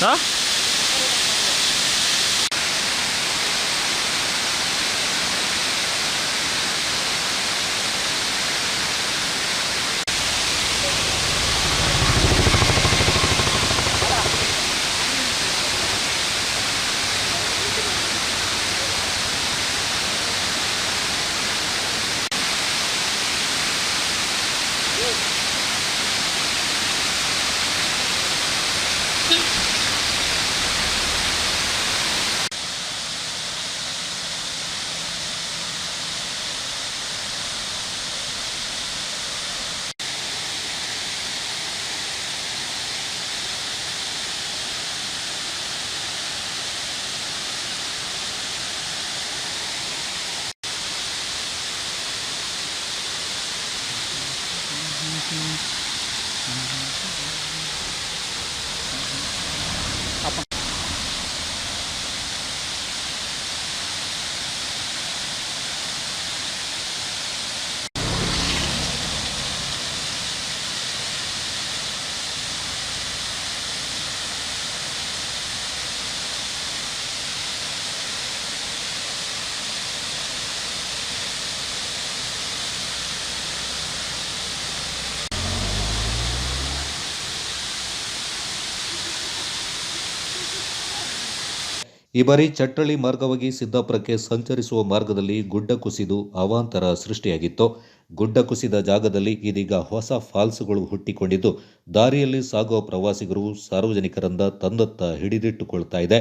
ಹಾಂ ಈ ಬಾರಿ ಚಟ್ಟಳ್ಳಿ ಮಾರ್ಗವಾಗಿ ಸಿದ್ದಾಪುರಕ್ಕೆ ಸಂಚರಿಸುವ ಮಾರ್ಗದಲ್ಲಿ ಗುಡ್ಡ ಕುಸಿದು ಅವಾಂತರ ಸೃಷ್ಟಿಯಾಗಿತ್ತು. ಗುಡ್ಡ ಕುಸಿದ ಜಾಗದಲ್ಲಿ ಇದೀಗ ಹೊಸ ಫಾಲ್ಸ್ಗಳು ಹುಟ್ಟಿಕೊಂಡಿದ್ದು ದಾರಿಯಲ್ಲಿ ಸಾಗುವ ಪ್ರವಾಸಿಗರು ಸಾರ್ವಜನಿಕರಿಂದ ತಂದತ್ತ ಹಿಡಿದಿಟ್ಟುಕೊಳ್ತಾ ಇದೆ.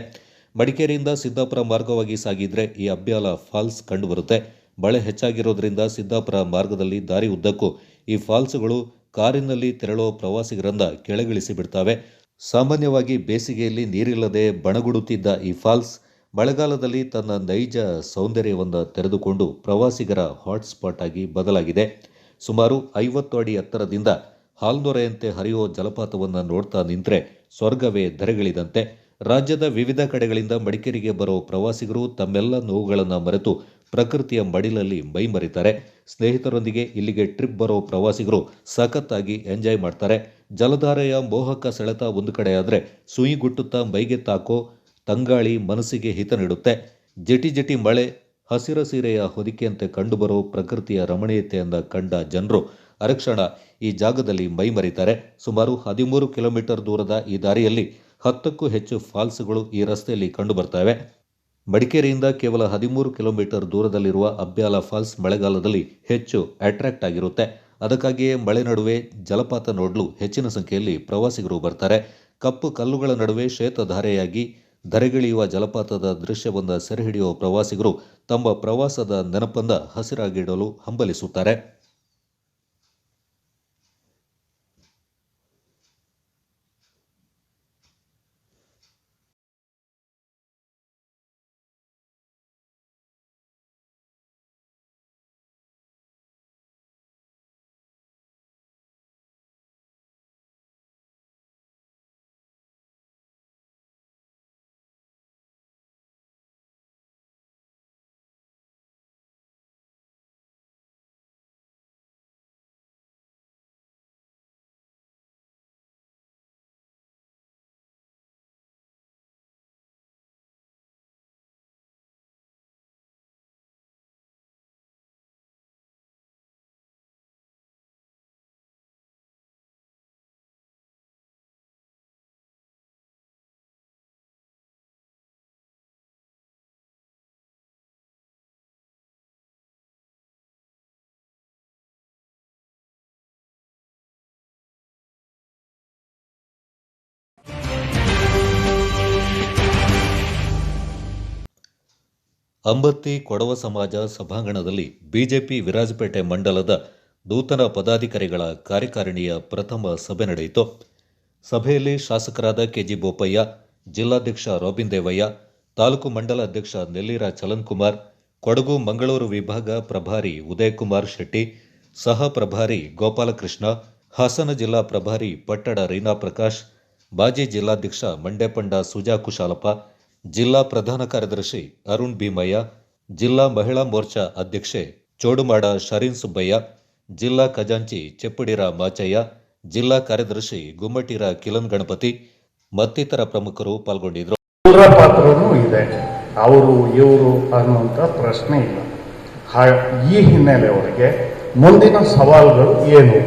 ಮಡಿಕೇರಿಯಿಂದ ಸಿದ್ದಾಪುರ ಮಾರ್ಗವಾಗಿ ಸಾಗಿದ್ರೆ ಈ ಅಬ್ಯಾಲ ಫಾಲ್ಸ್ ಕಂಡುಬರುತ್ತೆ. ಮಳೆ ಹೆಚ್ಚಾಗಿರೋದ್ರಿಂದ ಸಿದ್ದಾಪುರ ಮಾರ್ಗದಲ್ಲಿ ದಾರಿ ಉದ್ದಕ್ಕೂ ಈ ಫಾಲ್ಸ್ಗಳು ಕಾರಿನಲ್ಲಿ ತೆರಳುವ ಪ್ರವಾಸಿಗರಿಂದ ಕೆಳಗಿಳಿಸಿ ಬಿಡ್ತವೆ. ಸಾಮಾನ್ಯವಾಗಿ ಬೇಸಿಗೆಯಲ್ಲಿ ನೀರಿಲ್ಲದೆ ಬಣಗುಡುತ್ತಿದ್ದ ಈ ಫಾಲ್ಸ್ ಮಳೆಗಾಲದಲ್ಲಿ ತನ್ನ ನೈಜ ಸೌಂದರ್ಯವನ್ನು ತೆರೆದುಕೊಂಡು ಪ್ರವಾಸಿಗರ ಹಾಟ್ಸ್ಪಾಟ್ ಆಗಿ ಬದಲಾಗಿದೆ. ಸುಮಾರು 50 ಅಡಿ ಎತ್ತರದಿಂದ ಹಾಲ್ನೊರೆಯಂತೆ ಹರಿಯುವ ಜಲಪಾತವನ್ನು ನೋಡ್ತಾ ನಿಂತರೆ ಸ್ವರ್ಗವೇ ಧರೆಗಿಳಿದಂತೆ. ರಾಜ್ಯದ ವಿವಿಧ ಕಡೆಗಳಿಂದ ಮಡಿಕೇರಿಗೆ ಬರೋ ಪ್ರವಾಸಿಗರು ತಮ್ಮೆಲ್ಲ ನೋವುಗಳನ್ನು ಮರೆತು ಪ್ರಕೃತಿಯ ಮಡಿಲಲ್ಲಿ ಮೈಮರಿತಾರೆ. ಸ್ನೇಹಿತರೊಂದಿಗೆ ಇಲ್ಲಿಗೆ ಟ್ರಿಪ್ ಬರೋ ಪ್ರವಾಸಿಗರು ಸಖತ್ತಾಗಿ ಎಂಜಾಯ್ ಮಾಡ್ತಾರೆ. ಜಲಧಾರೆಯ ಮೋಹಕ ಸೆಳೆತ ಒಂದು ಕಡೆಯಾದರೆ ಸುಯಿಗುಟ್ಟುತ್ತಾ ಮೈಗೆ ತಾಕೋ ತಂಗಾಳಿ ಮನಸ್ಸಿಗೆ ಹಿತ ನೀಡುತ್ತೆ. ಜಟಿ ಜಟಿ ಮಳೆ, ಹಸಿರ ಸೀರೆಯ ಹೊದಿಕೆಯಂತೆ ಕಂಡುಬರೋ ಪ್ರಕೃತಿಯ ರಮಣೀಯತೆಯಿಂದ ಕಂಡ ಜನರು ಅರಕ್ಷಣ ಈ ಜಾಗದಲ್ಲಿ ಮೈಮರಿತಾರೆ. ಸುಮಾರು 13 ಕಿಲೋಮೀಟರ್ ದೂರದ ಈ ದಾರಿಯಲ್ಲಿ 10ಕ್ಕೂ ಹೆಚ್ಚು ಫಾಲ್ಸ್ಗಳು ಈ ರಸ್ತೆಯಲ್ಲಿ ಕಂಡುಬರ್ತವೆ. ಮಡಿಕೇರಿಯಿಂದ ಕೇವಲ 13 ಕಿಲೋಮೀಟರ್ ದೂರದಲ್ಲಿರುವ ಅಬ್ಯಾಲ ಫಾಲ್ಸ್ ಮಳೆಗಾಲದಲ್ಲಿ ಹೆಚ್ಚು ಅಟ್ರಾಕ್ಟ್ ಆಗಿರುತ್ತೆ. ಅದಕ್ಕಾಗಿಯೇ ಮಳೆ ನಡುವೆ ಜಲಪಾತ ನೋಡಲು ಹೆಚ್ಚಿನ ಸಂಖ್ಯೆಯಲ್ಲಿ ಪ್ರವಾಸಿಗರು ಬರ್ತಾರೆ. ಕಪ್ಪು ಕಲ್ಲುಗಳ ನಡುವೆ ಶ್ವೇತಧಾರೆಯಾಗಿ ಧರೆಗಿಳಿಯುವ ಜಲಪಾತದ ದೃಶ್ಯವನ್ನು ಸೆರೆಹಿಡಿಯುವ ಪ್ರವಾಸಿಗರು ತಮ್ಮ ಪ್ರವಾಸದ ನೆನಪನ್ನು ಹಸಿರಾಗಿಡಲು ಹಂಬಲಿಸುತ್ತಾರೆ. ಅಂಬತ್ತಿ ಕೊಡವ ಸಮಾಜ ಸಭಾಂಗಣದಲ್ಲಿ ಬಿಜೆಪಿ ವಿರಾಜಪೇಟೆ ಮಂಡಲದ ನೂತನ ಪದಾಧಿಕಾರಿಗಳ ಕಾರ್ಯಕಾರಿಣಿಯ ಪ್ರಥಮ ಸಭೆ ನಡೆಯಿತು. ಸಭೆಯಲ್ಲಿ ಶಾಸಕರಾದ ಕೆಜಿ ಬೋಪಯ್ಯ, ಜಿಲ್ಲಾಧ್ಯಕ್ಷ ರೋಬಿನ್ ದೇವಯ್ಯ, ತಾಲೂಕು ಮಂಡಲ ಅಧ್ಯಕ್ಷ ನೆಲ್ಲೀರ ಚಲನ್ಕುಮಾರ್, ಕೊಡಗು ಮಂಗಳೂರು ವಿಭಾಗ ಪ್ರಭಾರಿ ಉದಯಕುಮಾರ್ ಶೆಟ್ಟಿ, ಸಹ ಪ್ರಭಾರಿ ಗೋಪಾಲಕೃಷ್ಣ, ಹಾಸನ ಜಿಲ್ಲಾ ಪ್ರಭಾರಿ ಪಟ್ಟಡ ರೀನಾ ಪ್ರಕಾಶ್, ಮಾಜಿ ಜಿಲ್ಲಾಧ್ಯಕ್ಷ ಮಂಡ್ಯಪಂಡ ಸುಜಾ ಕುಶಾಲಪ್ಪ, ಜಿಲ್ಲಾ ಪ್ರಧಾನ ಕಾರ್ಯದರ್ಶಿ ಅರುಣ್ ಭೀಮಯ್ಯ, ಜಿಲ್ಲಾ ಮಹಿಳಾ ಮೋರ್ಚಾ ಅಧ್ಯಕ್ಷೆ ಚೋಡುಮಾಡ ಶರೀನ್ ಸುಬ್ಬಯ್ಯ, ಜಿಲ್ಲಾ ಖಜಾಂಚಿ ಚೆಪ್ಪಡಿರ ಮಾಚಯ್ಯ, ಜಿಲ್ಲಾ ಕಾರ್ಯದರ್ಶಿ ಗುಮ್ಮಟಿರ ಕಿಲನ್ ಗಣಪತಿ ಮತ್ತಿತರ ಪ್ರಮುಖರು ಪಾಲ್ಗೊಂಡಿದ್ದರು. ಅವರ ಪಾತ್ರನೂ ಇದೆ, ಅವರು ಇವರು ಅನ್ನುವಂಥ ಪ್ರಶ್ನೆ ಇಲ್ಲ. ಈ ಹಿನ್ನೆಲೆಯವರೆಗೆ ಮುಂದಿನ ಸವಾಲುಗಳು ಏನು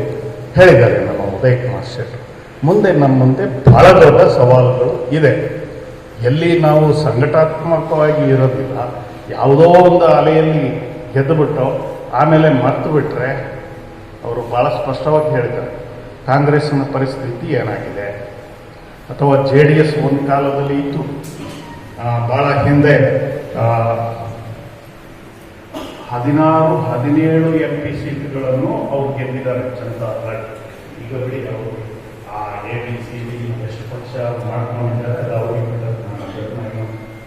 ಹೇಳಿದ್ದಾರೆ ನಮ್ಮ ಉದಯಕುಮಾರ್ ಶೆಟ್ಟರು. ಮುಂದೆ ನಮ್ಮ ಮುಂದೆ ಬಹಳ ದೊಡ್ಡ ಸವಾಲುಗಳು ಇದೆ. ಎಲ್ಲಿ ನಾವು ಸಂಘಟನಾತ್ಮಕವಾಗಿ ಇರೋದಿಲ್ಲ, ಯಾವುದೋ ಒಂದು ಅಲೆಯಲ್ಲಿ ಗೆದ್ದುಬಿಟ್ಟು ಆಮೇಲೆ ಮರ್ತು ಬಿಟ್ಟರೆ ಅವರು ಭಾಳ ಸ್ಪಷ್ಟವಾಗಿ ಹೇಳಿದ್ದಾರೆ ಕಾಂಗ್ರೆಸ್ನ ಪರಿಸ್ಥಿತಿ ಏನಾಗಿದೆ, ಅಥವಾ JDS ಒಂದು ಕಾಲದಲ್ಲಿ ಇತ್ತು, ಭಾಳ ಹಿಂದೆ 16-17 MP ಸೀಟ್ಗಳನ್ನು ಅವ್ರು ಗೆದ್ದಿದ್ದಾರೆ ಜನತಾದಳ. ಈಗ ಬಿಡಿ ಅವರು ABCD ಎಷ್ಟು ಪಕ್ಷ ಮಾಡ್ಕೊಂಡಿದ್ದಾರೆ ಅದು ಅವ್ರಿಗೆ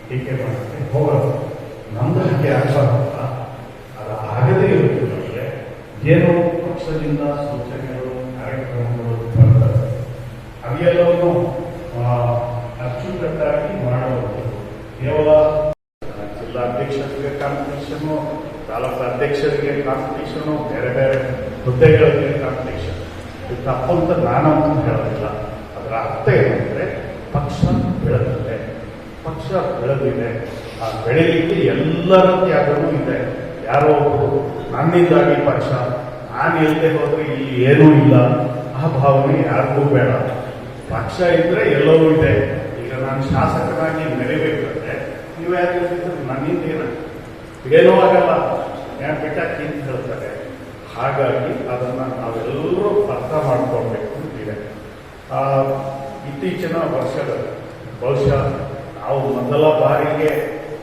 ಟೀಕೆ ಮಾಡೋಕ್ಕೆ ಹೋಗೋದು. ನಮ್ದು ಹಾಗೆ ಆಗಬಾರಲ್ಲ, ಅದು ಆಗದೇ ಇರುವುದಕ್ಕೆ ಏನೋ ಪಕ್ಷದಿಂದ ಸೂಚನೆಗಳು ಕಾರ್ಯಕ್ರಮಗಳು ಬರ್ತದೆ. ಅವೆಲ್ಲವನ್ನು ಅಚ್ಚುಕಟ್ಟಾಗಿ ಮಾಡುವುದು ಕೇವಲ ಜಿಲ್ಲಾಧ್ಯಕ್ಷರಿಗೆ ಕಾಂಪಿಟೇಷನ್ನು, ತಾಲೂಕು ಅಧ್ಯಕ್ಷರಿಗೆ ಕಾಂಪಿಟೇಷನ್ನು, ಬೇರೆ ಬೇರೆ ಹುದ್ದೆಗಳಿಗೆ ಕಾಂಪಿಟೇಷನ್. ಇದು ತಪ್ಪು ಅಂತ ನಾನಂತೂ ಹೇಳೋದಿಲ್ಲ. ಅದರ ಅರ್ಥ ಏನಂದರೆ ಪಕ್ಷ ಬೆಳೆದಿದೆ, ಪಕ್ಷ ಬೆಳೆದಿದೆ. ಆ ಬೆಳೆಯಲಿಕ್ಕೆ ಎಲ್ಲರ ತ್ಯಾಗವೂ ಇದೆ. ಯಾರೋ ಒಬ್ಬರು ನನ್ನಿಂದಾಗಿ ಪಕ್ಷ, ನಾನು ಎಲ್ಲದೆ ಹೋದರೆ ಇಲ್ಲಿ ಏನೂ ಇಲ್ಲ, ಆ ಭಾವನೆ ಯಾರಿಗೂ ಬೇಡ. ಪಕ್ಷ ಇದ್ದರೆ ಎಲ್ಲವೂ ಇದೆ. ಈಗ ನಾನು ಶಾಸಕನಾಗಿ ಮೆರೆಯಬೇಕಂದ್ರೆ ನೀವು ಯಾರು ನನ್ನಿಂದೇನು ಏನೂ ಆಗಲ್ಲ ಬಿಟ್ಟಾಕಿ ಅಂತ ಹೇಳ್ತಾರೆ. ಹಾಗಾಗಿ ಅದನ್ನು ನಾವೆಲ್ಲರೂ ಅರ್ಥ ಮಾಡ್ಕೊಳ್ಬೇಕು ಅಂತಿದೆ. ಇತ್ತೀಚಿನ ವರ್ಷದಲ್ಲಿ ಬಹುಶಃ ನಾವು ಮೊದಲ ಬಾರಿಗೆ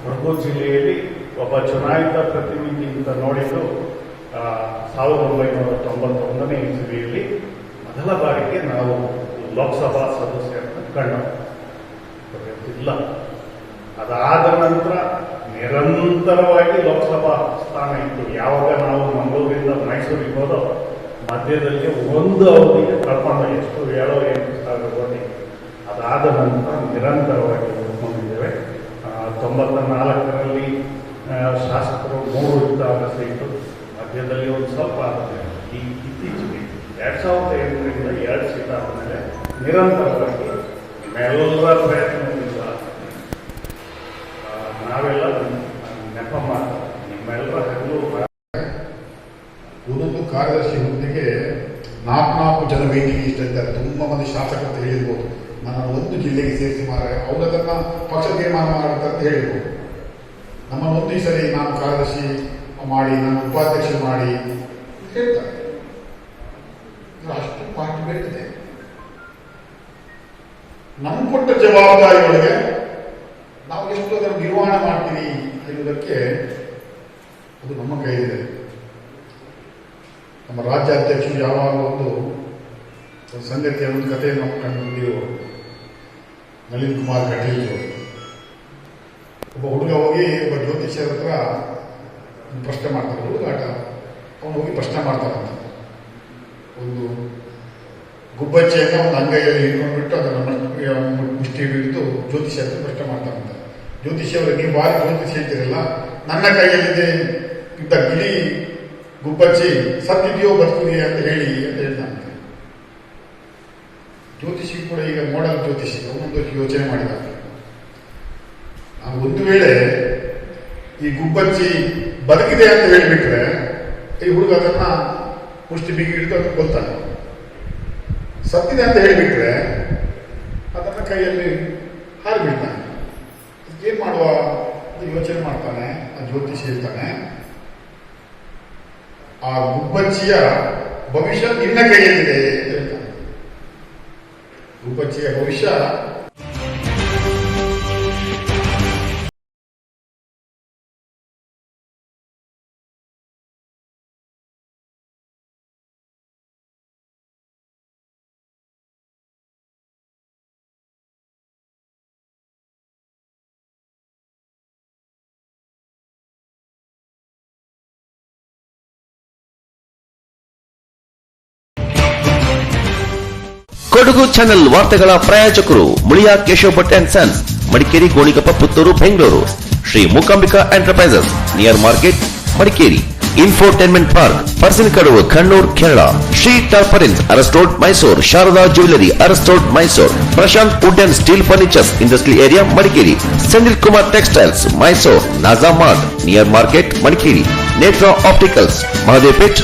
ಕೊಡಗು ಜಿಲ್ಲೆಯಲ್ಲಿ ಒಬ್ಬ ಚುನಾಯಿತ ಪ್ರತಿನಿಧಿ ಅಂತ ನೋಡಿದ್ದು 1991ನೇ ಇಸವಿಯಲ್ಲಿ ಮೊದಲ ಬಾರಿಗೆ ನಾವು ಲೋಕಸಭಾ ಸದಸ್ಯರನ್ನು ಕಂಡಿಲ್ಲ. ಅದಾದ ನಂತರ ನಿರಂತರವಾಗಿ ಲೋಕಸಭಾ ಸ್ಥಾನ ಇತ್ತು. ಯಾವಾಗ ನಾವು ಮಂಗಳೂರಿಂದ ಮೈಸೂರಿಗೆ ಹೋದೋ ಮಧ್ಯದಲ್ಲಿ ಒಂದು ಅವಧಿಗೆ ಕಳ್ಕೊಂಡು ಎಷ್ಟು 7-8 ಕೋಟಿ. ಅದಾದ ನಂತರ ನಿರಂತರವಾಗಿ ಉಳ್ಕೊಂಡಿದ್ದೇವೆ. 94ರಲ್ಲಿ ಶಾಸಕರು 3 ಇದ್ದಾಗ ಸಹಿತ ಮಧ್ಯದಲ್ಲಿ ಒಂದು ಸ್ವಲ್ಪ ಇತ್ತೀಚೆಗೆ 2008ರಿಂದ 2 ಸೀಟ್ ಆದಮೇಲೆ ನಿರಂತರವಾಗಿ ನಿಮ್ಮೆಲ್ಲರ ಪ್ರಯತ್ನದಿಂದ ನಾವೆಲ್ಲ ನೆಪ ಮಾಡ್ತಾರೆ. ನಿಮ್ಮೆಲ್ಲರ ಹಗಲು ಒಂದೊಂದು ಕಾರ್ಯದರ್ಶಿ ಹುದ್ದೆಗೆ 4 ಜನ ವೇದಿಕೆ ಇಷ್ಟ ಇದ್ದಾರೆ. ತುಂಬ ಮಂದಿ ಶಾಸಕರು ಹೇಳಿರ್ಬೋದು, ನನ್ನನ್ನು ಒಂದು ಜಿಲ್ಲೆಗೆ ಸೇರಿಸಿ ಮಾರೆ ಅವರದನ್ನು ಪಕ್ಷ ತೀರ್ಮಾನ ಮಾಡುತ್ತೆ ಅಂತ ಹೇಳಿರ್ಬೋದು. ನಮ್ಮ ಒಂದು ಈ ಸರಿ ನಾನು ಕಾರ್ಯದರ್ಶಿ ಮಾಡಿ, ನಾನು ಉಪಾಧ್ಯಕ್ಷ ಮಾಡಿ ಹೇಳ್ತಾರೆ. ಅಷ್ಟು ಪಾರ್ಟಿ ಬೇಕಿದೆ. ನಮ್ಮ ಕೊಟ್ಟ ಜವಾಬ್ದಾರಿಯೊಳಗೆ ನಾವು ಎಷ್ಟು ಅದರ ನಿರ್ವಹಣೆ ಮಾಡ್ತೀವಿ ಎನ್ನುವುದಕ್ಕೆ ಅದು ನಮ್ಮ ಕೈಲಿದೆ. ನಮ್ಮ ರಾಜ್ಯಾಧ್ಯಕ್ಷರು ಯಾವಾಗ ಒಂದು ಸಂಗತಿಯ ಒಂದು ಕಥೆಯನ್ನು ನಾವು ಕಂಡು ನಳಿನ್ ಕುಮಾರ್ ಕಟೀಲ್ ಒಬ್ಬ ಹುಡುಗ ಹೋಗಿ ಒಬ್ಬ ಜ್ಯೋತಿಷ್ಯರ ಹತ್ರ ಪ್ರಶ್ನೆ ಮಾಡ್ತಾರೆ. ಹುಡುಗಾಟ ಅವನು ಹೋಗಿ ಪ್ರಶ್ನೆ ಮಾಡ್ತಾರಂತ. ಒಂದು ಗುಬ್ಬಚ್ಚಿಯನ್ನು ಒಂದು ಅಂಗೈಯಲ್ಲಿ ಹಿಡ್ಕೊಂಡ್ಬಿಟ್ಟು ಅದನ್ನು ಮುಷ್ಟಿ ಹಿಡಿದು ಜ್ಯೋತಿಷ್ಯ ಹತ್ರ ಪ್ರಶ್ನೆ ಮಾಡ್ತಾರಂತ. ಜ್ಯೋತಿಷ್ಯವರು ನೀವು ಬಾರಿ ಜ್ಯೋತಿಷ್ಯ ಇದ್ದೀರಲ್ಲ, ನನ್ನ ಕೈಯಲ್ಲಿದೆ ಇದ್ದ ಗಿಳಿ ಗುಬ್ಬಚ್ಚಿ ಸತ್ತಿದೆಯೋ ಬದುಕಿದೆಯೋ ಅಂತ ಹೇಳಿ ಅಂತ ಹೇಳ್ತಾನಂತೆ. ಜ್ಯೋತಿಷಿ ಕೂಡ ಈಗ ಮೋಡಲ್ ಜ್ಯೋತಿಷಿ ಅವನೊಂದು ಯೋಚನೆ ಮಾಡಿದಾಗ, ನಾವು ಒಂದು ವೇಳೆ ಈ ಗುಬ್ಬಚ್ಚಿ ಬದುಕಿದೆ ಅಂತ ಹೇಳಿಬಿಟ್ರೆ ಈ ಹುಡುಗ ಅದನ್ನ ಮುಷ್ಟಿ ಬಿಗಿ ಹಿಡಿದು ಅದನ್ನು ಕೊಲ್ತಾನೆ. ಸತ್ತಿದೆ ಅಂತ ಹೇಳಿಬಿಟ್ರೆ ಅದನ್ನ ಕೈಯಲ್ಲಿ ಹಾರಿಬಿಡ್ತಾನೆ. ಏನ್ ಮಾಡುವ ಯೋಚನೆ ಮಾಡ್ತಾನೆ. ಆ ಜ್ಯೋತಿಷಿ ಹೇಳ್ತಾನೆ, ಆ ಗುಬ್ಬಚ್ಚಿಯ ಭವಿಷ್ಯ ನಿನ್ನ ಕೈಯಲ್ಲಿದೆ ಅಂತ ಹೇಳ್ತಾನೆ. ಗುಬ್ಬಚ್ಚಿಯ ಭವಿಷ್ಯ ಕೊಡಗು ಚಾನೆಲ್ ವಾರ್ತೆಗಳ ಪ್ರಾಯೋಜಕರು Muliya Keshav Bhat and son, Madikeri, Gonikoppa, Puttur, Bengaluru. Shri Mookambika enterprises, near market, Madikeri. Infotainment park, Parassinikadavu, Kannur, Kerala. Shri ಟಾರ್ಪರಿನ್ಸ್, Aras road, Mysuru. Sharada jewellery, Aras road, Mysuru. Prashanth wood and steel furnitures, industrial area, Madikeri. Senthil Kumar textiles, Mysuru. Naja mart, near market, Madikeri. Netra opticals, Mahadev plate,